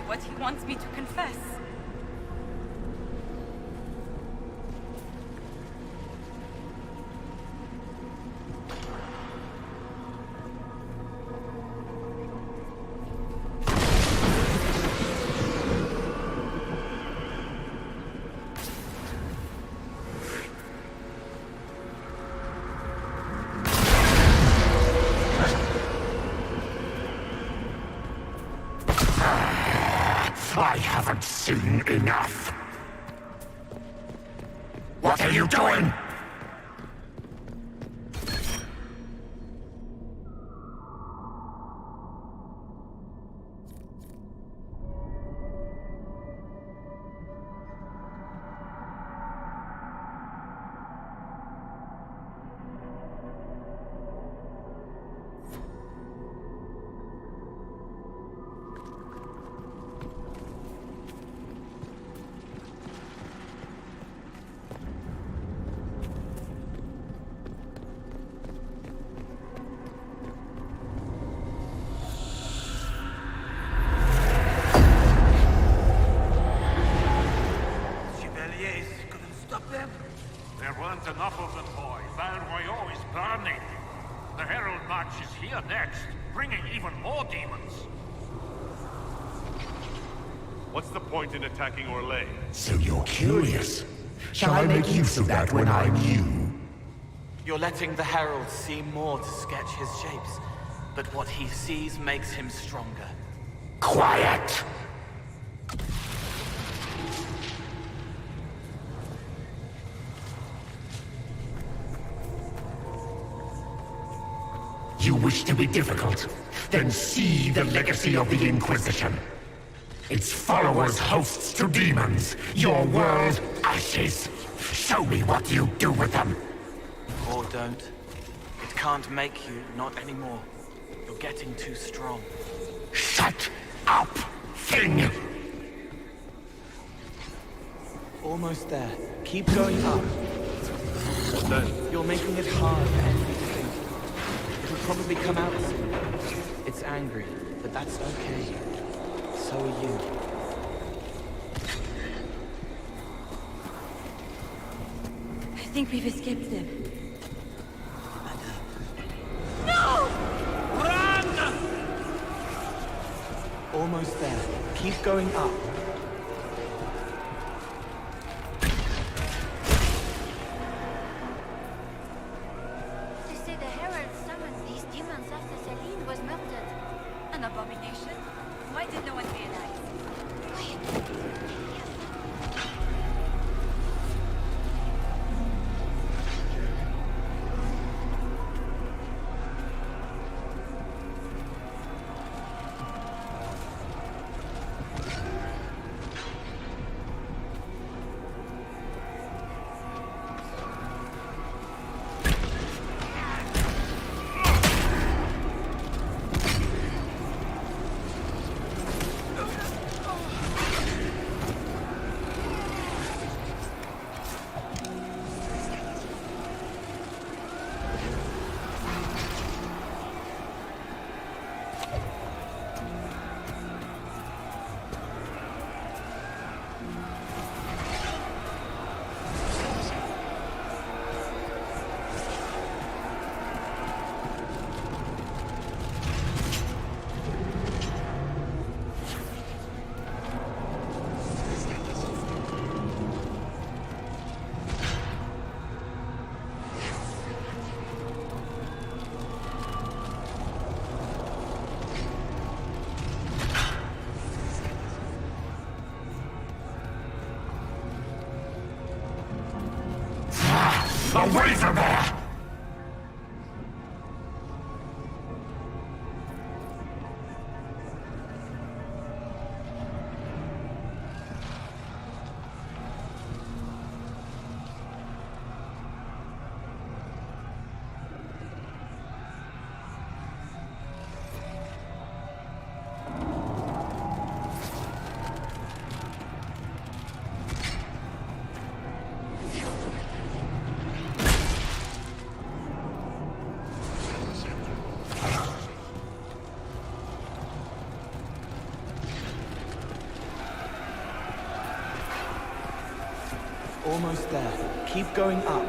What he wants me to confess. I haven't seen enough. What are you doing? batch is here next, bringing even more demons. What's the point in attacking Orlais? So you're curious. Shall I make use of that when I'm you? You're letting the Herald see more to sketch his shapes, but what he sees makes him stronger. Quiet! You wish to be difficult? Then see the legacy of the Inquisition. Its followers hosts to demons, your world ashes. Show me what you do with them. Or don't. It can't make you, not anymore. You're getting too strong. Shut up, thing! Almost there. Keep going up. What's that? You're making it hard for Envy to think. It'll probably come out soon. It's angry, but that's okay. So are you. I think we've escaped them. No! Run! Almost there. Keep going up. They say the Herald summoned these demons after Celine was murdered. An abomination? Why did no one realize? Away from there! Almost there. Keep going up.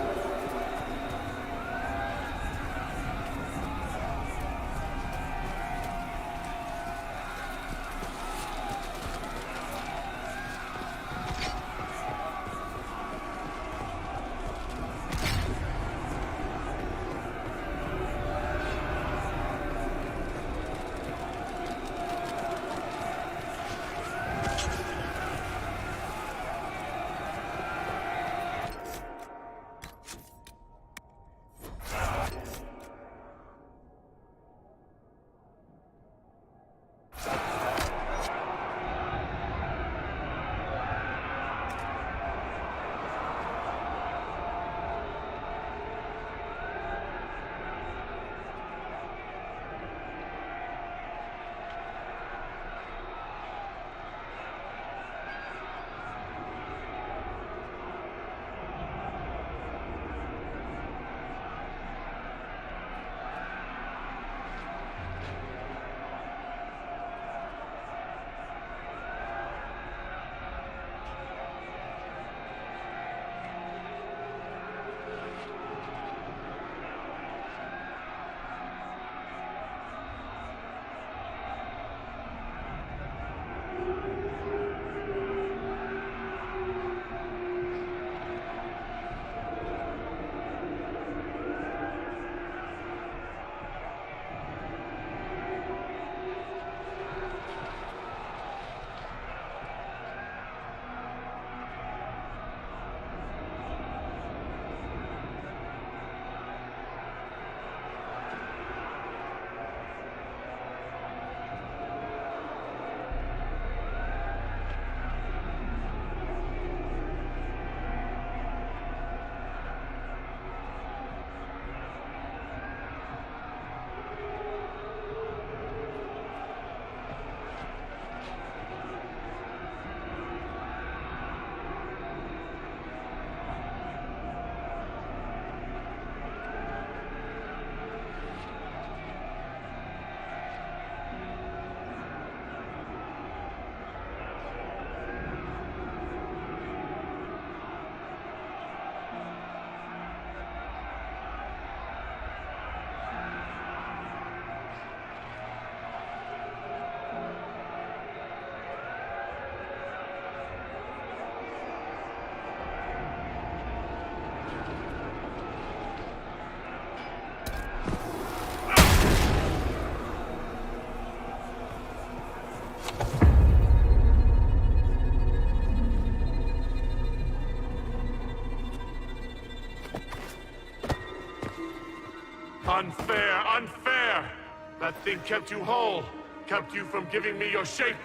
That thing kept you whole. Kept you from giving me your shape.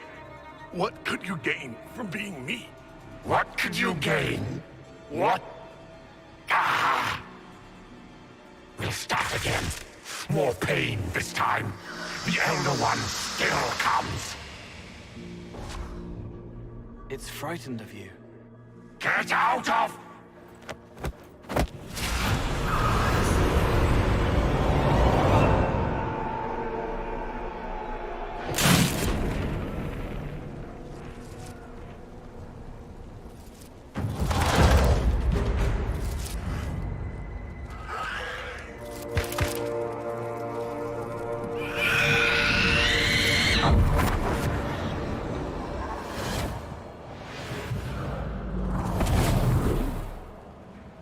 What could you gain from being me? What could you gain? What? Ah! We'll start again. More pain this time. The Elder One still comes. It's frightened of you. Get out of...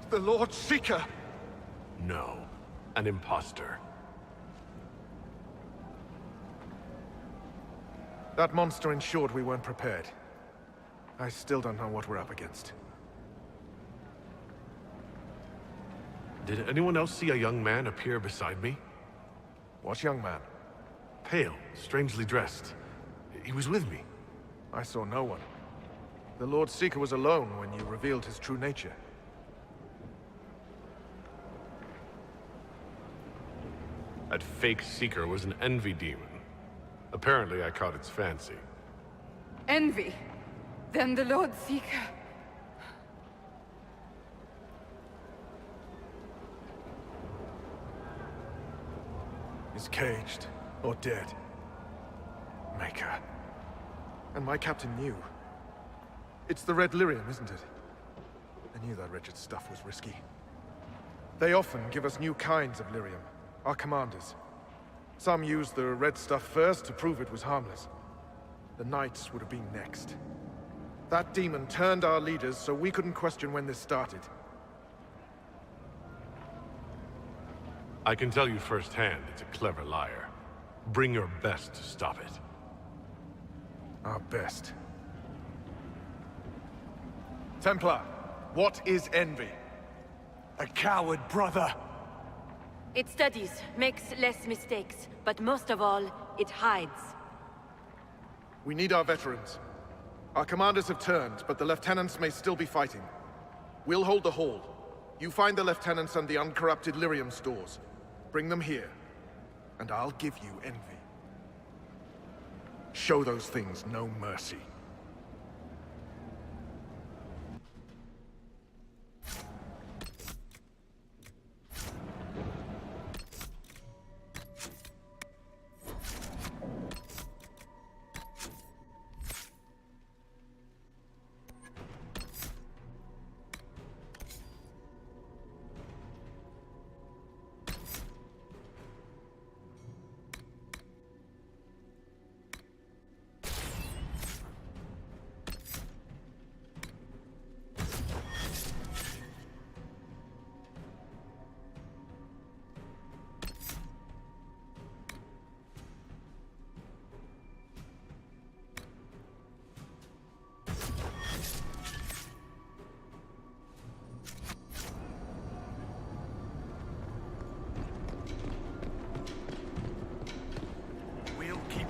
The Lord Seeker! No. An imposter. That monster ensured we weren't prepared. I still don't know what we're up against. Did anyone else see a young man appear beside me? What young man? Pale, strangely dressed. He was with me. I saw no one. The Lord Seeker was alone when you revealed his true nature. That fake Seeker was an envy demon. Apparently I caught its fancy. Envy? Then the Lord Seeker... is caged or dead. Maker. And my captain knew. It's the Red Lyrium, isn't it? I knew that wretched stuff was risky. They often give us new kinds of lyrium, our commanders. Some used the red stuff first to prove it was harmless. The Knights would have been next. That demon turned our leaders so we couldn't question when this started. I can tell you firsthand it's a clever liar. Bring your best to stop it. Our best. Templar, what is envy? A coward brother. It studies, makes less mistakes, but most of all, it hides. We need our veterans. Our commanders have turned, but the lieutenants may still be fighting. We'll hold the hall. You find the lieutenants and the uncorrupted lyrium stores. Bring them here, and I'll give you envy. Show those things no mercy.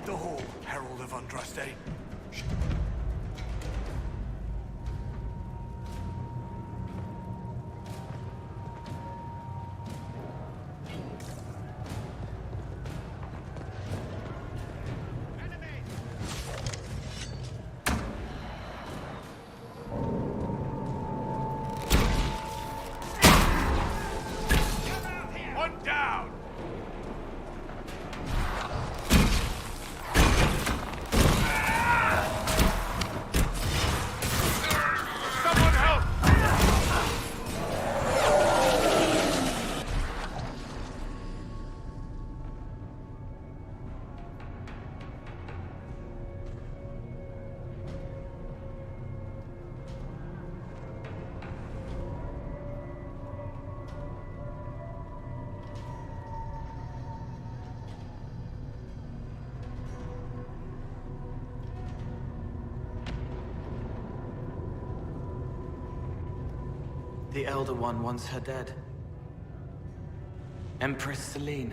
The hall, Herald of Andraste. One down! The Elder One wants her dead. Empress Celine.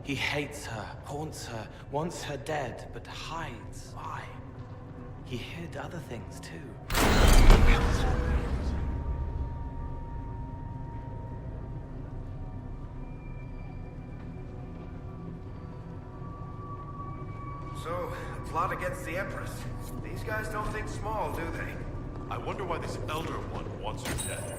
He hates her, haunts her, wants her dead, but hides. Why? He hid other things too. So, a plot against the Empress. These guys don't think small, do they? I wonder why this Elder One wants her dead.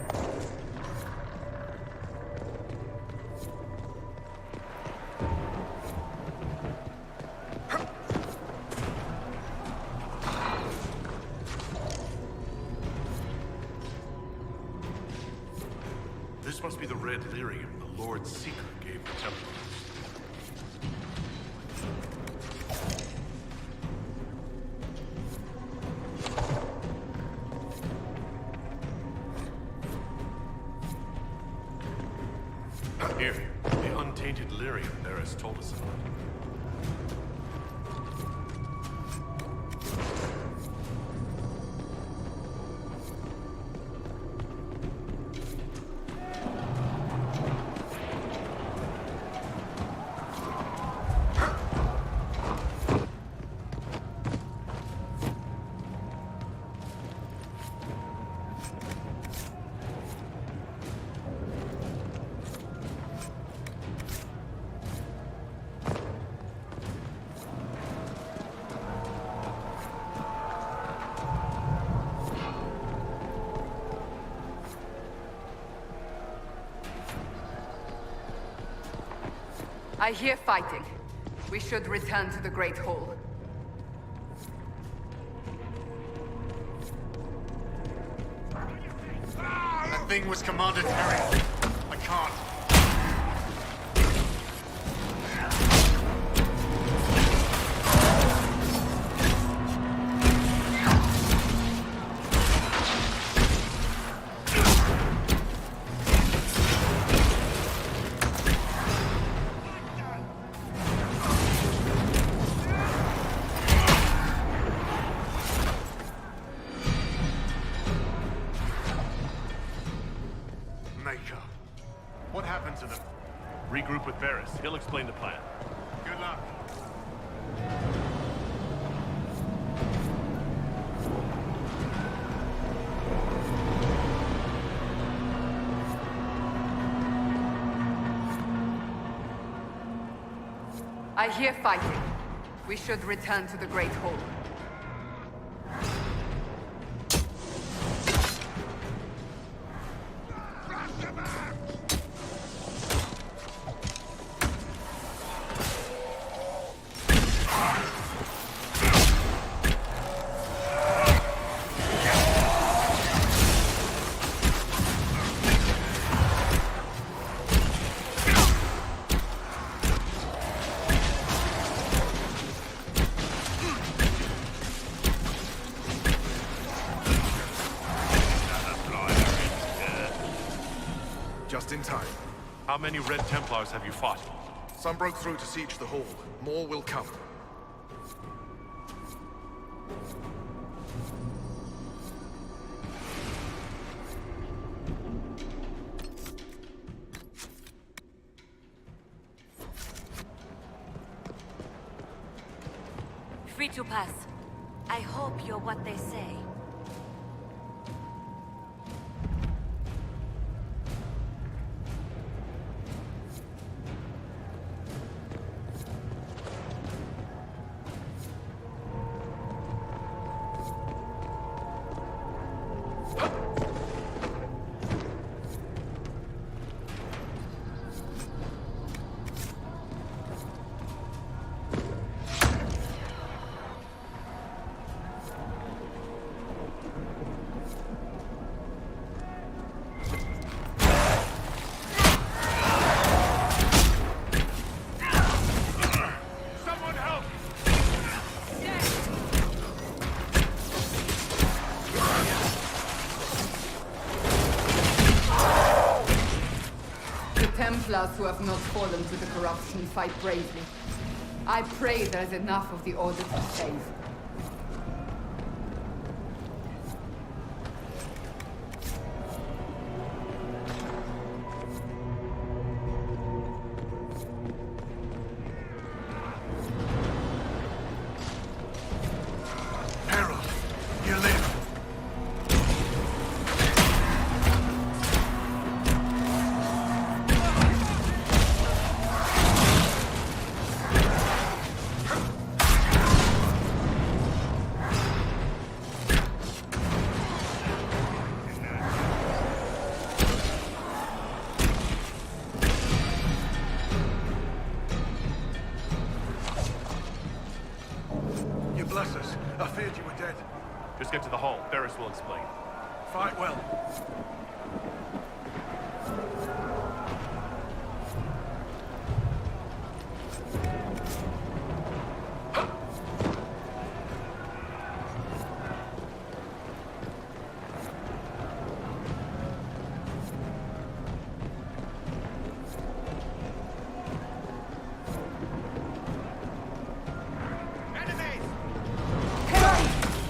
This must be the red lyrium the Lord Seeker gave the Templars. Here, the untainted lyrium Varys told us about. I hear fighting. We should return to the Great Hall. That thing was Commander Terry. I can't. What happened to them? Regroup with Varys. He'll explain the plan. Good luck. I hear fighting. We should return to the Great Hall. Just in time. How many Red Templars have you fought? Some broke through to siege the hall. More will come. Free to pass. I hope you're what they say. Templars who have not fallen to the corruption fight bravely. I pray there is enough of the Order to save. Bless us. I feared you were dead. Just get to the hall. Ferris will explain. Fight well.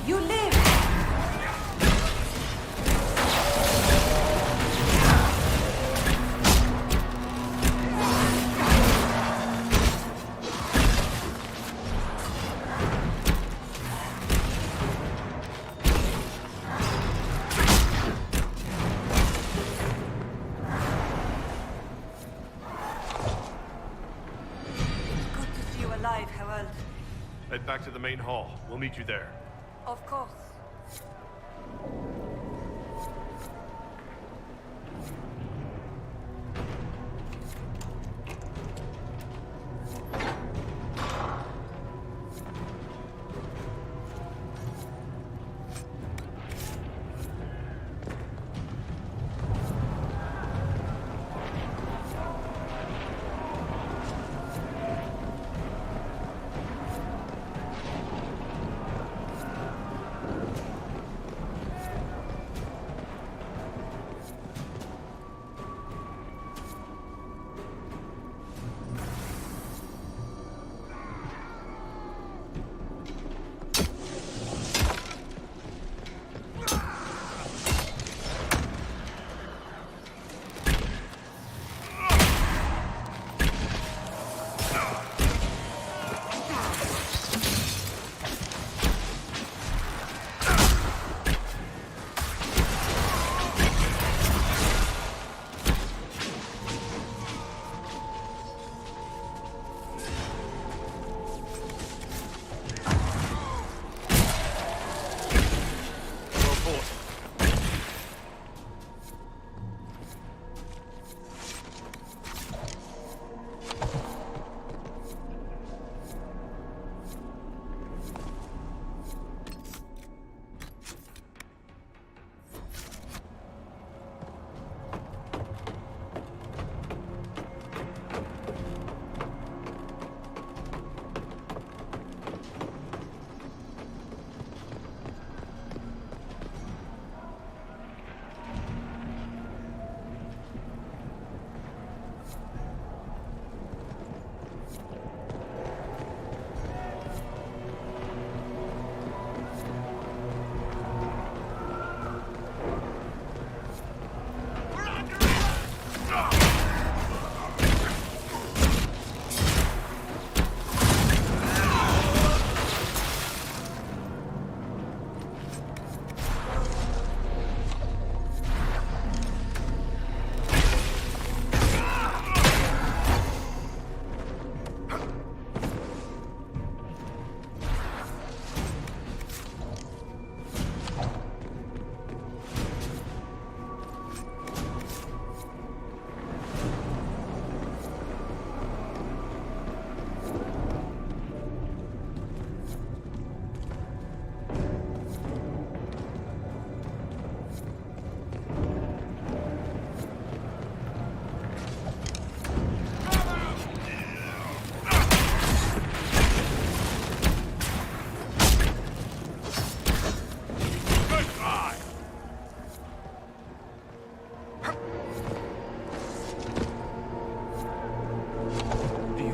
You live! Good to see you alive, Harold. Head back to the main hall. We'll meet you there. Of course.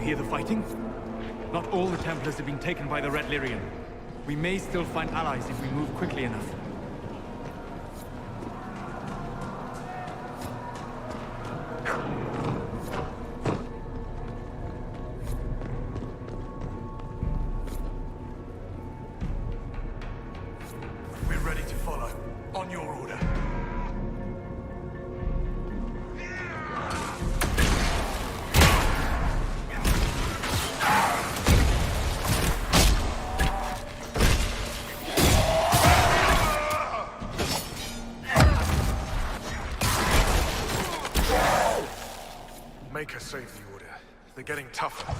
Hear the fighting? Not all the Templars have been taken by the Red Lyrian. We may still find allies if we move quickly enough. We're ready to follow. On your order. Make her save the order. They're getting tougher.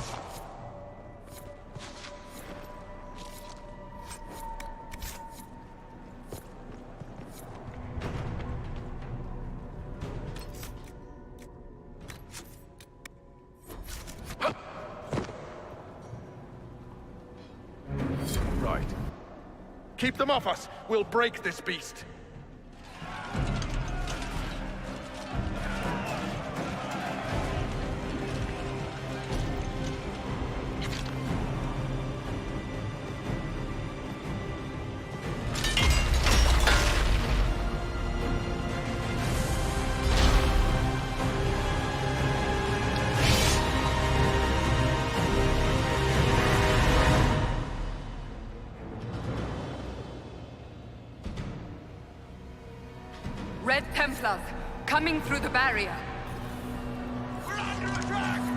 Keep them off us! We'll break this beast! Red Templars, coming through the barrier. We're under attack!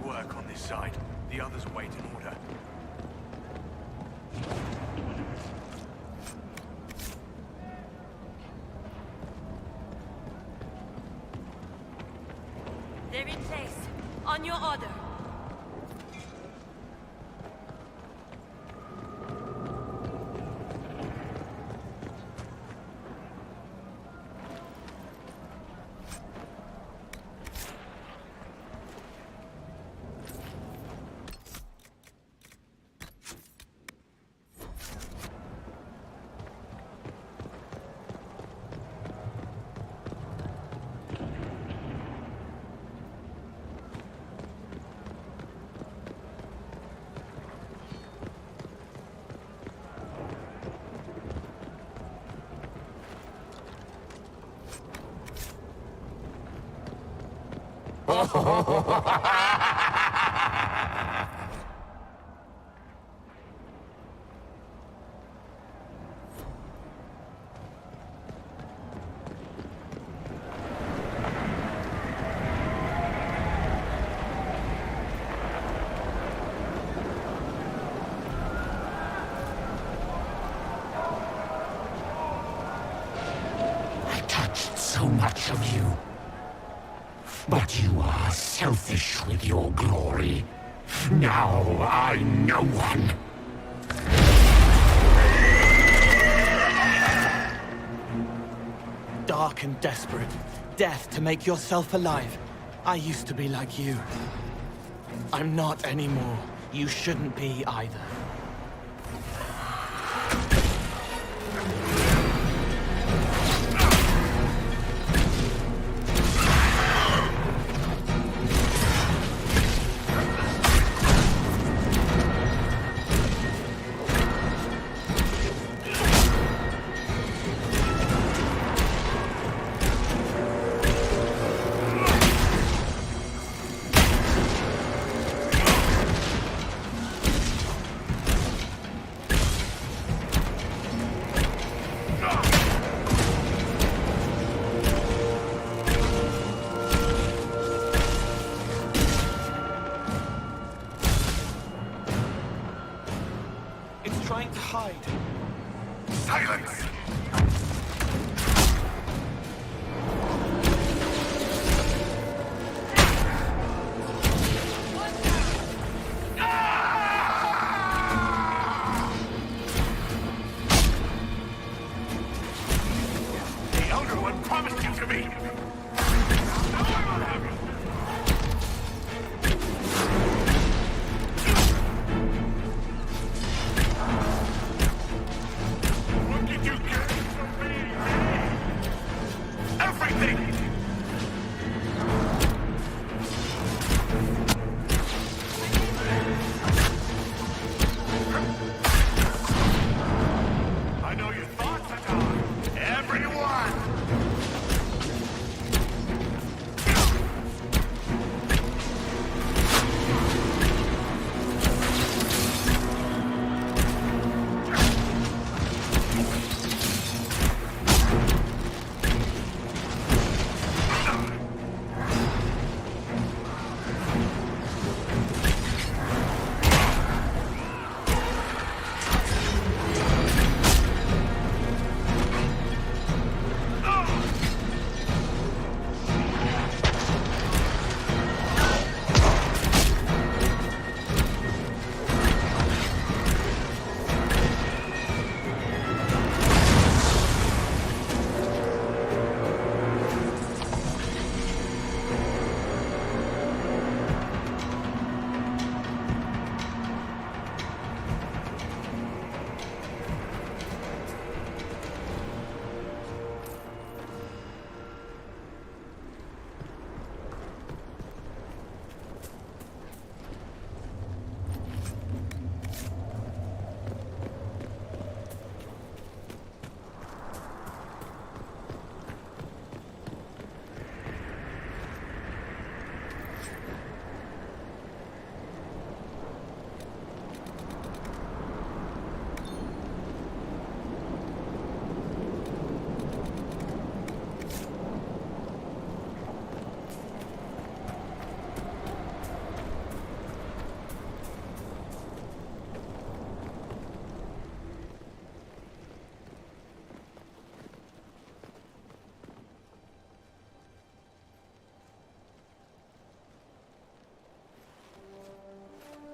Work on this side. The others wait in order. They're in place. On your order. So much of you. But you are selfish with your glory. Now I know one. Dark and desperate. Death to make yourself alive. I used to be like you. I'm not anymore. You shouldn't be either. Trying to hide. Silence! The Elder One promised you to me! Now I will have you!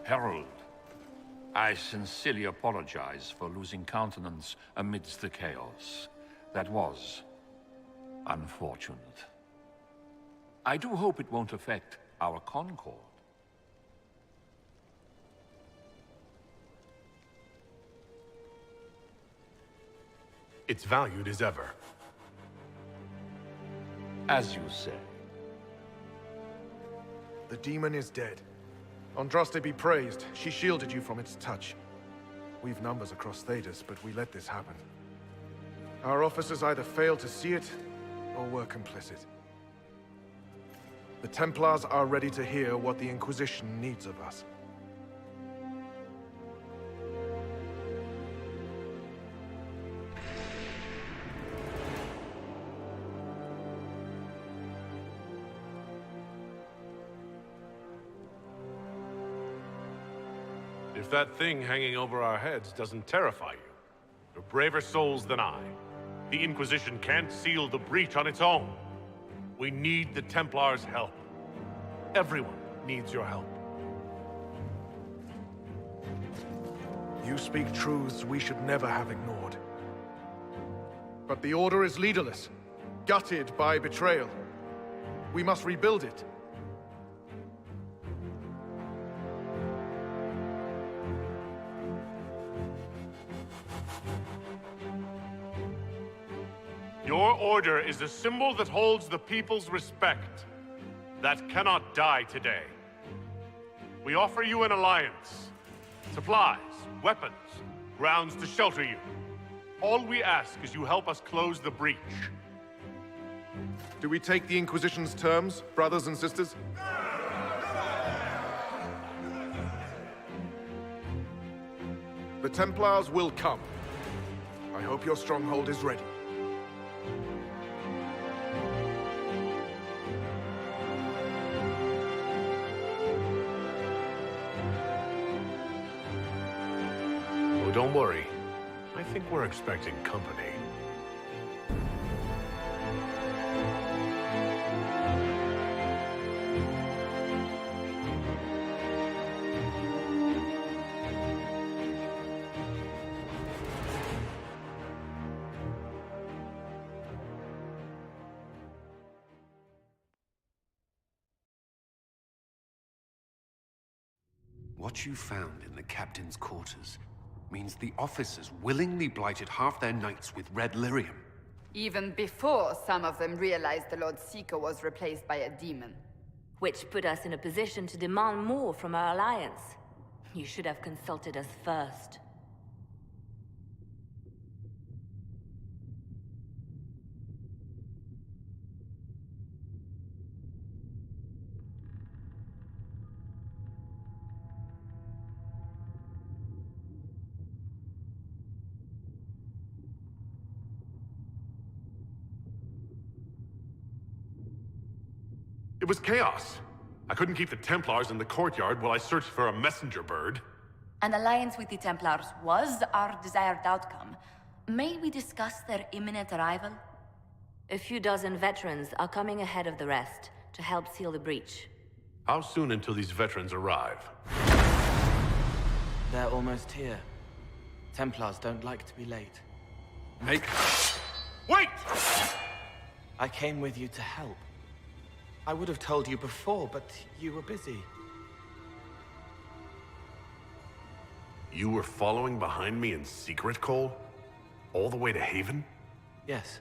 Herald, I sincerely apologize for losing countenance amidst the chaos. That was unfortunate. I do hope it won't affect our concord. It's valued as ever. As you say. The demon is dead. Andraste be praised. She shielded you from its touch. We've numbers across Thedas, but we let this happen. Our officers either failed to see it, or were complicit. The Templars are ready to hear what the Inquisition needs of us. If that thing hanging over our heads doesn't terrify you, you're braver souls than I. The Inquisition can't seal the breach on its own. We need the Templars' help. Everyone needs your help. You speak truths we should never have ignored. But the Order is leaderless, gutted by betrayal. We must rebuild it. Your order is a symbol that holds the people's respect. That cannot die today. We offer you an alliance. Supplies, weapons, grounds to shelter you. All we ask is you help us close the breach. Do we take the Inquisition's terms, brothers and sisters? The Templars will come. I hope your stronghold is ready. Oh, don't worry. I think we're expecting company. What you found in the captain's quarters means the officers willingly blighted half their knights with red lyrium. Even before some of them realized the Lord Seeker was replaced by a demon. Which put us in a position to demand more from our alliance. You should have consulted us first. It was chaos. I couldn't keep the Templars in the courtyard while I searched for a messenger bird. An alliance with the Templars was our desired outcome. May we discuss their imminent arrival? A few dozen veterans are coming ahead of the rest to help seal the breach. How soon until these veterans arrive? They're almost here. Templars don't like to be late. Wait! I came with you to help. I would have told you before, but you were busy. You were following behind me in secret, Cole? All the way to Haven? Yes.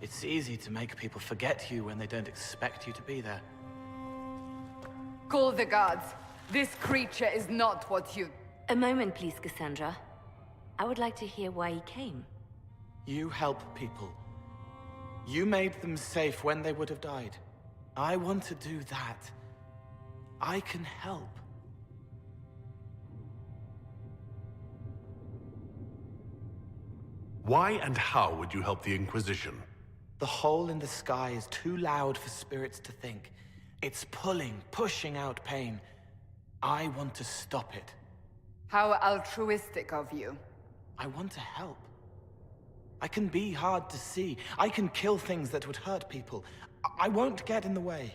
It's easy to make people forget you when they don't expect you to be there. Call the guards. This creature is not what you... A moment, please, Cassandra. I would like to hear why he came. You help people. You made them safe when they would have died. I want to do that. I can help. Why and how would you help the Inquisition? The hole in the sky is too loud for spirits to think. It's pulling, pushing out pain. I want to stop it. How altruistic of you. I want to help. I can be hard to see. I can kill things that would hurt people. I won't get in the way.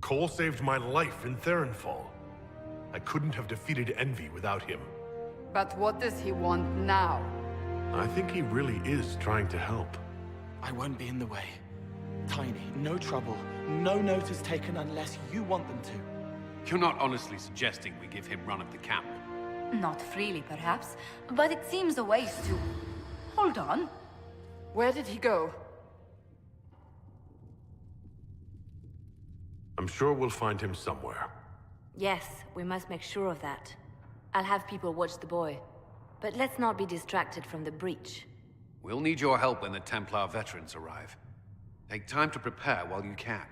Cole saved my life in Therenfall. I couldn't have defeated Envy without him. But what does he want now? I think he really is trying to help. I won't be in the way. Tiny, no trouble. No notice taken unless you want them to. You're not honestly suggesting we give him run of the camp? Not freely, perhaps, but it seems a waste to... Hold on. Where did he go? I'm sure we'll find him somewhere. Yes, we must make sure of that. I'll have people watch the boy. But let's not be distracted from the breach. We'll need your help when the Templar veterans arrive. Take time to prepare while you can.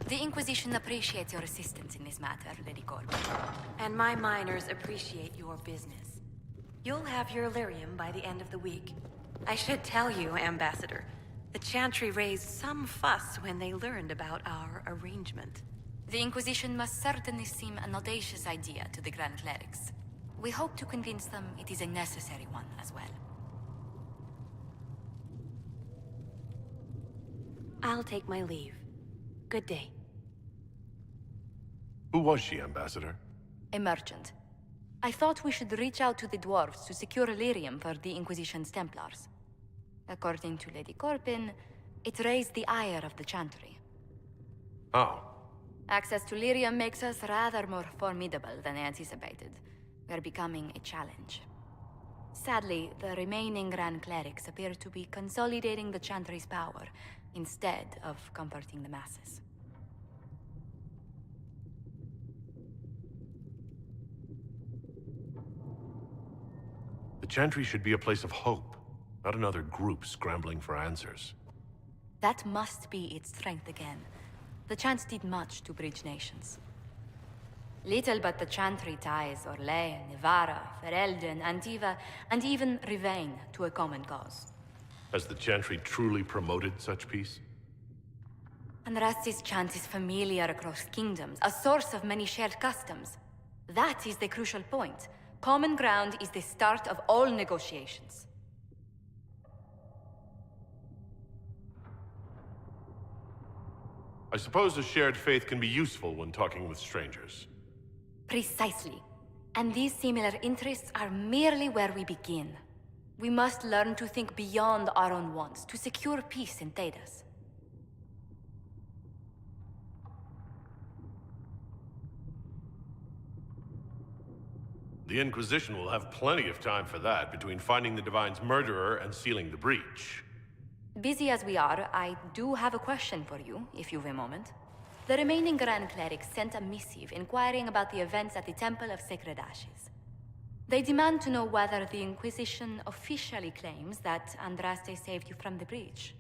The Inquisition appreciates your assistance in this matter, Lady Corbin. And my miners appreciate your business. You'll have your Illyrium by the end of the week. I should tell you, Ambassador, the Chantry raised some fuss when they learned about our arrangement. The Inquisition must certainly seem an audacious idea to the Grand Clerics. We hope to convince them it is a necessary one as well. I'll take my leave. Good day. Who was she, Ambassador? A merchant. I thought we should reach out to the dwarves to secure Illyrium for the Inquisition's Templars. According to Lady Corbin, it raised the ire of the Chantry. Oh. Access to Illyrium makes us rather more formidable than anticipated. We're becoming a challenge. Sadly, the remaining Grand Clerics appear to be consolidating the Chantry's power, instead of comforting the masses. The Chantry should be a place of hope, not another group scrambling for answers. That must be its strength again. The Chants did much to bridge nations. Little but the Chantry ties Orlais, Nevarra, Ferelden, Antiva, and even Rivain to a common cause. Has the Chantry truly promoted such peace? Andraste's chant is familiar across kingdoms, a source of many shared customs. That is the crucial point. Common ground is the start of all negotiations. I suppose a shared faith can be useful when talking with strangers. Precisely. And these similar interests are merely where we begin. We must learn to think beyond our own wants to secure peace in Thedas. The Inquisition will have plenty of time for that between finding the Divine's murderer and sealing the breach. Busy as we are, I do have a question for you, if you've a moment. The remaining Grand Clerics sent a missive inquiring about the events at the Temple of Sacred Ashes. They demand to know whether the Inquisition officially claims that Andraste saved you from the breach.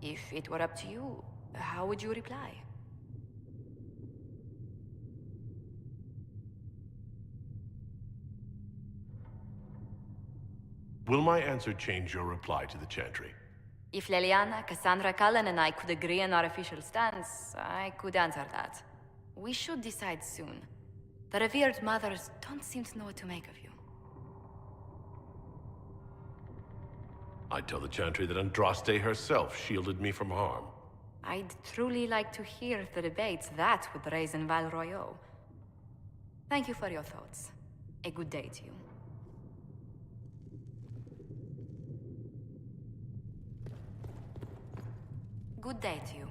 If it were up to you, how would you reply? Will my answer change your reply to the Chantry? If Leliana, Cassandra Cullen, and I could agree on our official stance, I could answer that. We should decide soon. The revered mothers don't seem to know what to make of you. I'd tell the Chantry that Andraste herself shielded me from harm. I'd truly like to hear the debates that would raise in Val Royeaux. Thank you for your thoughts. A good day to you. Good day to you.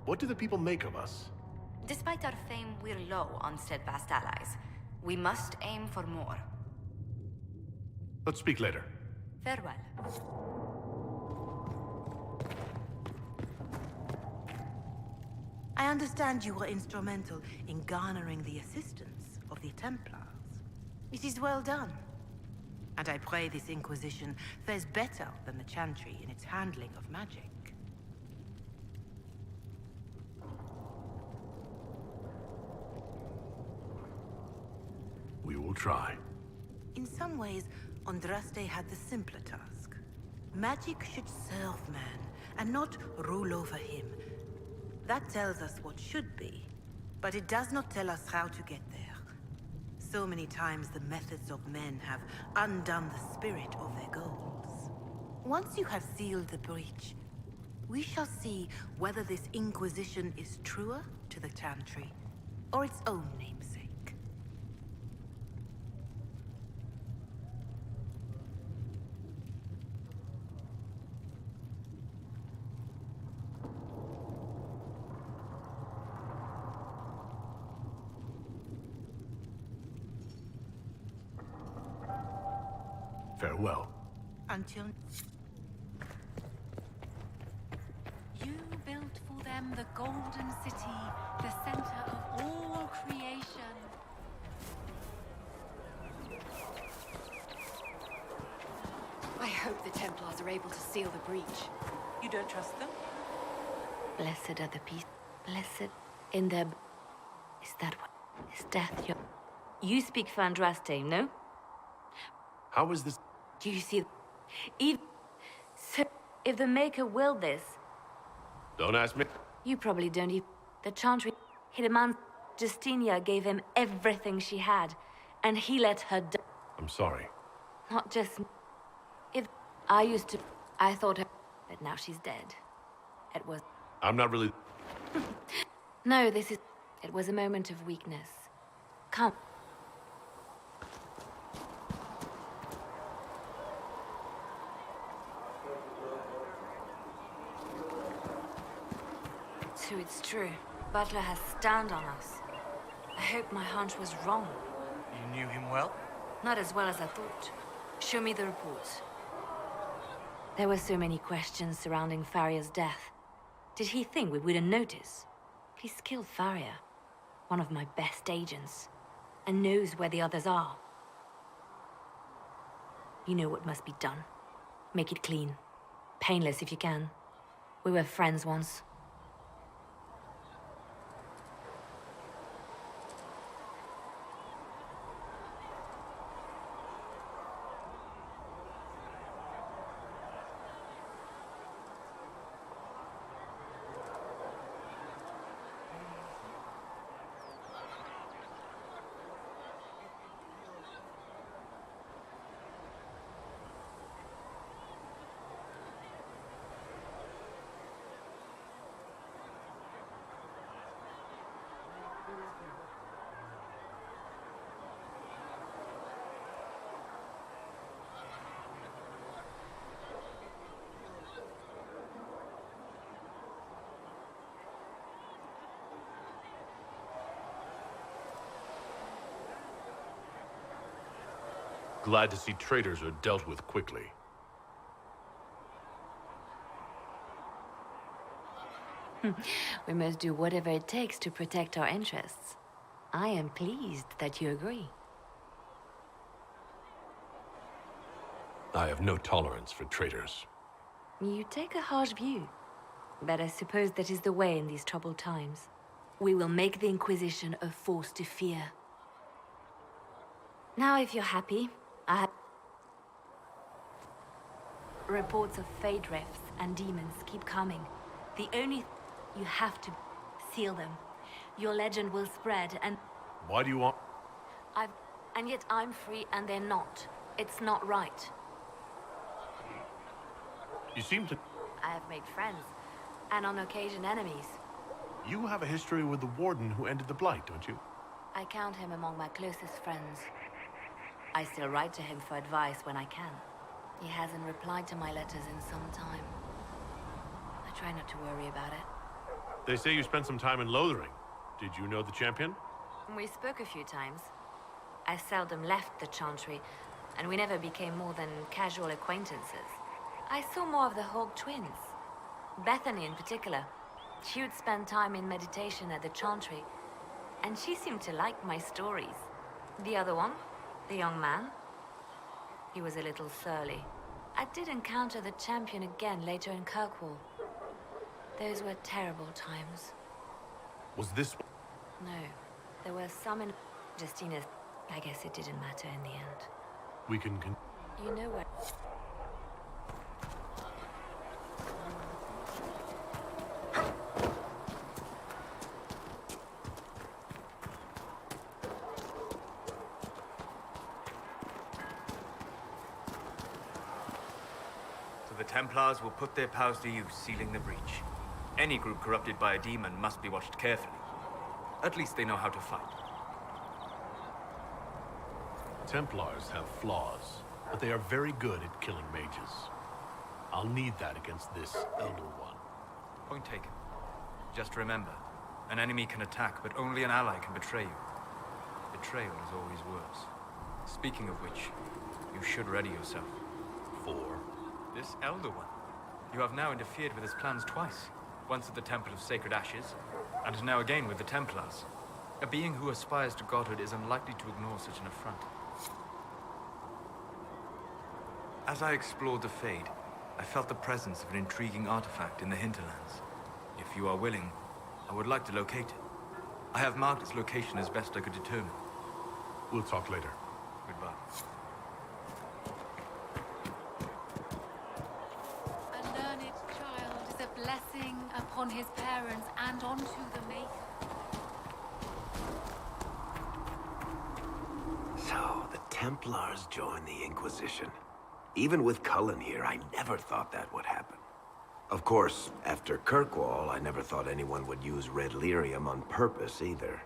What do the people make of us? Despite our fame, we're low on steadfast allies. We must aim for more. Let's speak later. Farewell. I understand you were instrumental in garnering the assistance of the Templars. It is well done. And I pray this Inquisition fares better than the Chantry in its handling of magic. We will try. In some ways, Andraste had the simpler task. Magic should serve man, and not rule over him. That tells us what should be, but it does not tell us how to get there. So many times the methods of men have undone the spirit of their goals. Once you have sealed the breach, we shall see whether this Inquisition is truer to the Chantry, or its own namesake. Farewell. Until... You built for them the Golden City, the center of all creation. I hope the Templars are able to seal the breach. You don't trust them? Blessed are the peace. Blessed in their... Is that what... Is death your... You speak for Andraste, no? How is this... Do you see... So, if the Maker willed this... Don't ask me. You probably don't even... The Chantry... He demands... Justinia gave him everything she had, and he let her die. I'm sorry. Not just... If... I used to... I thought her... But now she's dead. It was... I'm not really... No, this is... It was a moment of weakness. Come. So it's true. Butler has stand on us. I hope my hunch was wrong. You knew him well? Not as well as I thought. Show me the reports. There were so many questions surrounding Faria's death. Did he think we wouldn't notice? He's killed Faria, one of my best agents, and knows where the others are. You know what must be done. Make it clean. Painless if you can. We were friends once. Glad to see traitors are dealt with quickly. We must do whatever it takes to protect our interests. I am pleased that you agree. I have no tolerance for traitors. You take a harsh view. But I suppose that is the way in these troubled times. We will make the Inquisition a force to fear. Now, if you're happy, I have... Reports of Fade Rifts and demons keep coming. The only... You have to seal them. Your legend will spread and... Why do you want... And yet I'm free and they're not. It's not right. You seem to... I have made friends. And on occasion enemies. You have a history with the Warden who ended the Blight, don't you? I count him among my closest friends. I still write to him for advice when I can. He hasn't replied to my letters in some time. I try not to worry about it. They say you spent some time in Lothering. Did you know the champion? We spoke a few times. I seldom left the Chantry, and we never became more than casual acquaintances. I saw more of the Hawk twins. Bethany in particular. She would spend time in meditation at the Chantry, and she seemed to like my stories. The other one, the young man, he was a little surly. I did encounter the champion again later in Kirkwall. Those were terrible times. Was this... No, there were some in Justina's. I guess it didn't matter in the end. We can... You know what? So the Templars will put their powers to use, sealing the breach. Any group corrupted by a demon must be watched carefully. At least they know how to fight. Templars have flaws, but they are very good at killing mages. I'll need that against this Elder One. Point taken. Just remember, an enemy can attack, but only an ally can betray you. Betrayal is always worse. Speaking of which, you should ready yourself. For? This Elder One. You have now interfered with his plans twice. Once at the Temple of Sacred Ashes, and now again with the Templars. A being who aspires to godhood is unlikely to ignore such an affront. As I explored the Fade, I felt the presence of an intriguing artifact in the hinterlands. If you are willing, I would like to locate it. I have marked its location as best I could determine. We'll talk later. Goodbye. A learned child is a blessing upon his parents and onto the Maker. So, the Templars joined the Inquisition. Even with Cullen here, I never thought that would happen. Of course, after Kirkwall, I never thought anyone would use red lyrium on purpose either.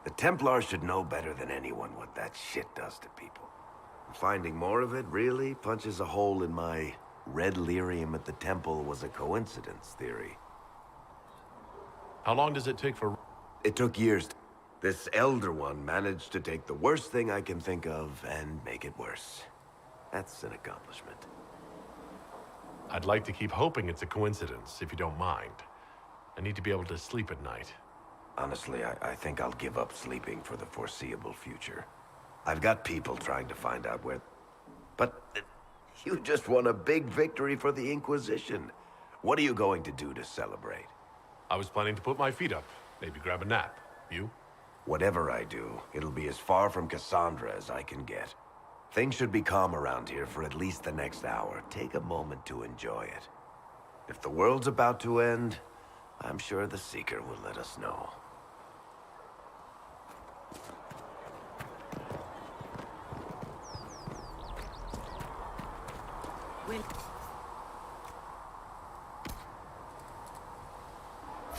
The Templars should know better than anyone what that shit does to people. Finding more of it really punches a hole in my red lyrium at the temple was a coincidence theory. How long does it take for... It took years. This Elder One managed to take the worst thing I can think of and make it worse. That's an accomplishment. I'd like to keep hoping it's a coincidence, if you don't mind. I need to be able to sleep at night. Honestly, I think I'll give up sleeping for the foreseeable future. I've got people trying to find out where... But You just won a big victory for the Inquisition. What are you going to do to celebrate? I was planning to put my feet up, maybe grab a nap. You? Whatever I do, it'll be as far from Cassandra as I can get. Things should be calm around here for at least the next hour. Take a moment to enjoy it. If the world's about to end, I'm sure the Seeker will let us know.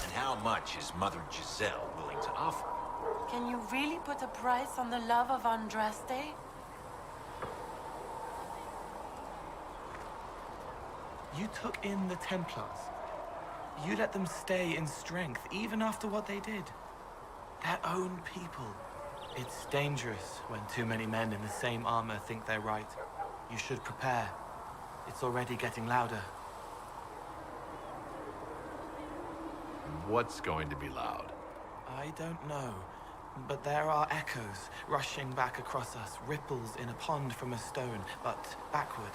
And how much is Mother Giselle willing to offer? Can you really put a price on the love of Andraste? You took in the Templars. You let them stay in strength, even after what they did. Their own people. It's dangerous when too many men in the same armor think they're right. You should prepare. It's already getting louder. What's going to be loud? I don't know, but there are echoes rushing back across us, ripples in a pond from a stone, but backward.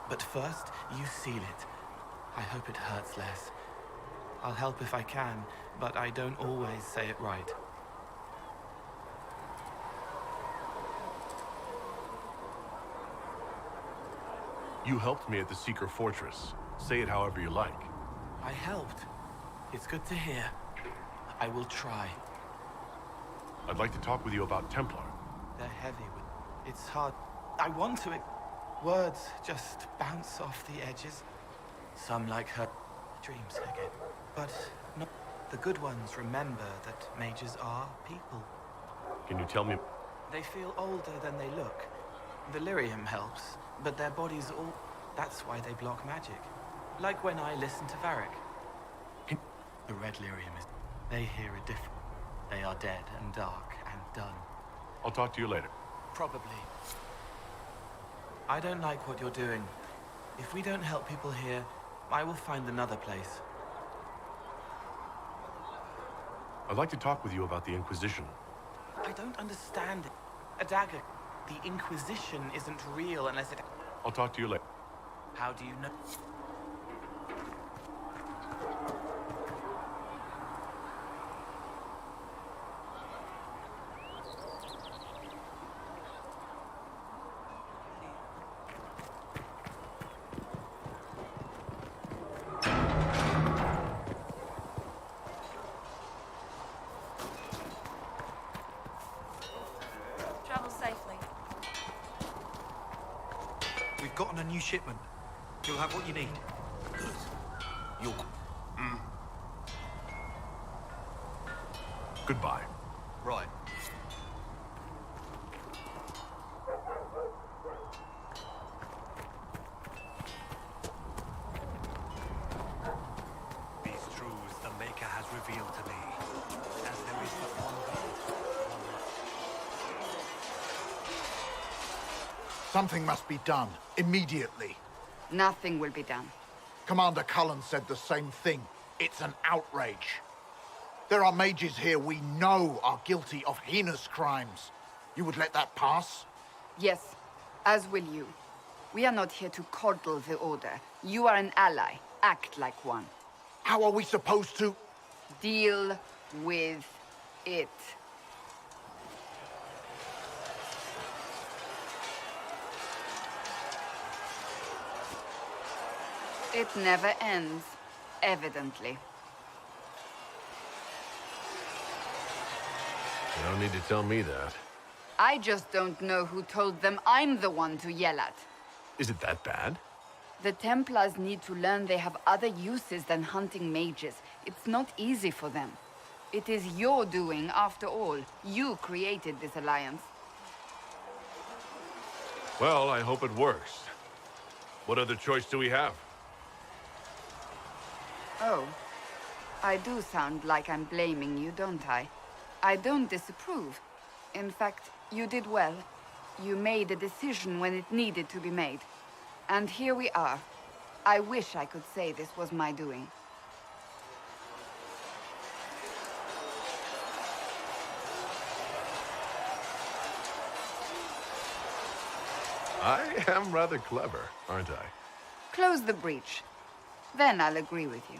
But first, you seal it. I hope it hurts less. I'll help if I can, but I don't always say it right. You helped me at the Seeker Fortress. Say it however you like. I helped. It's good to hear. I will try. I'd like to talk with you about Templar. They're heavy. It's hard. I want to. Words just bounce off the edges. Some like her dreams again. But not the good ones remember that mages are people. Can you tell me? They feel older than they look. The lyrium helps, but their bodies all... That's why they block magic. Like when I listen to Varric. The red lyrium is... They hear it different. They are dead and dark and done. I'll talk to you later. Probably. I don't like what you're doing. If we don't help people here, I will find another place. I'd like to talk with you about the Inquisition. I don't understand it. A dagger. The Inquisition isn't real unless it... I'll talk to you later. How do you know? Travel safely. We've gotten a new shipment. You'll have what you need. You'll... Goodbye. Right. These truths the Maker has revealed to me, as there is but one God, one life. Something must be done, immediately. Nothing will be done. Commander Cullen said the same thing. It's an outrage. There are mages here we know are guilty of heinous crimes. You would let that pass? Yes, as will you. We are not here to coddle the Order. You are an ally. Act like one. How are we supposed to... Deal with it. It never ends, evidently. You don't need to tell me that. I just don't know who told them I'm the one to yell at. Is it that bad? The Templars need to learn they have other uses than hunting mages. It's not easy for them. It is your doing, after all. You created this alliance. Well, I hope it works. What other choice do we have? Oh. I do sound like I'm blaming you, don't I? I don't disapprove. In fact, you did well. You made a decision when it needed to be made. And here we are. I wish I could say this was my doing. I am rather clever, aren't I? Close the breach. Then I'll agree with you.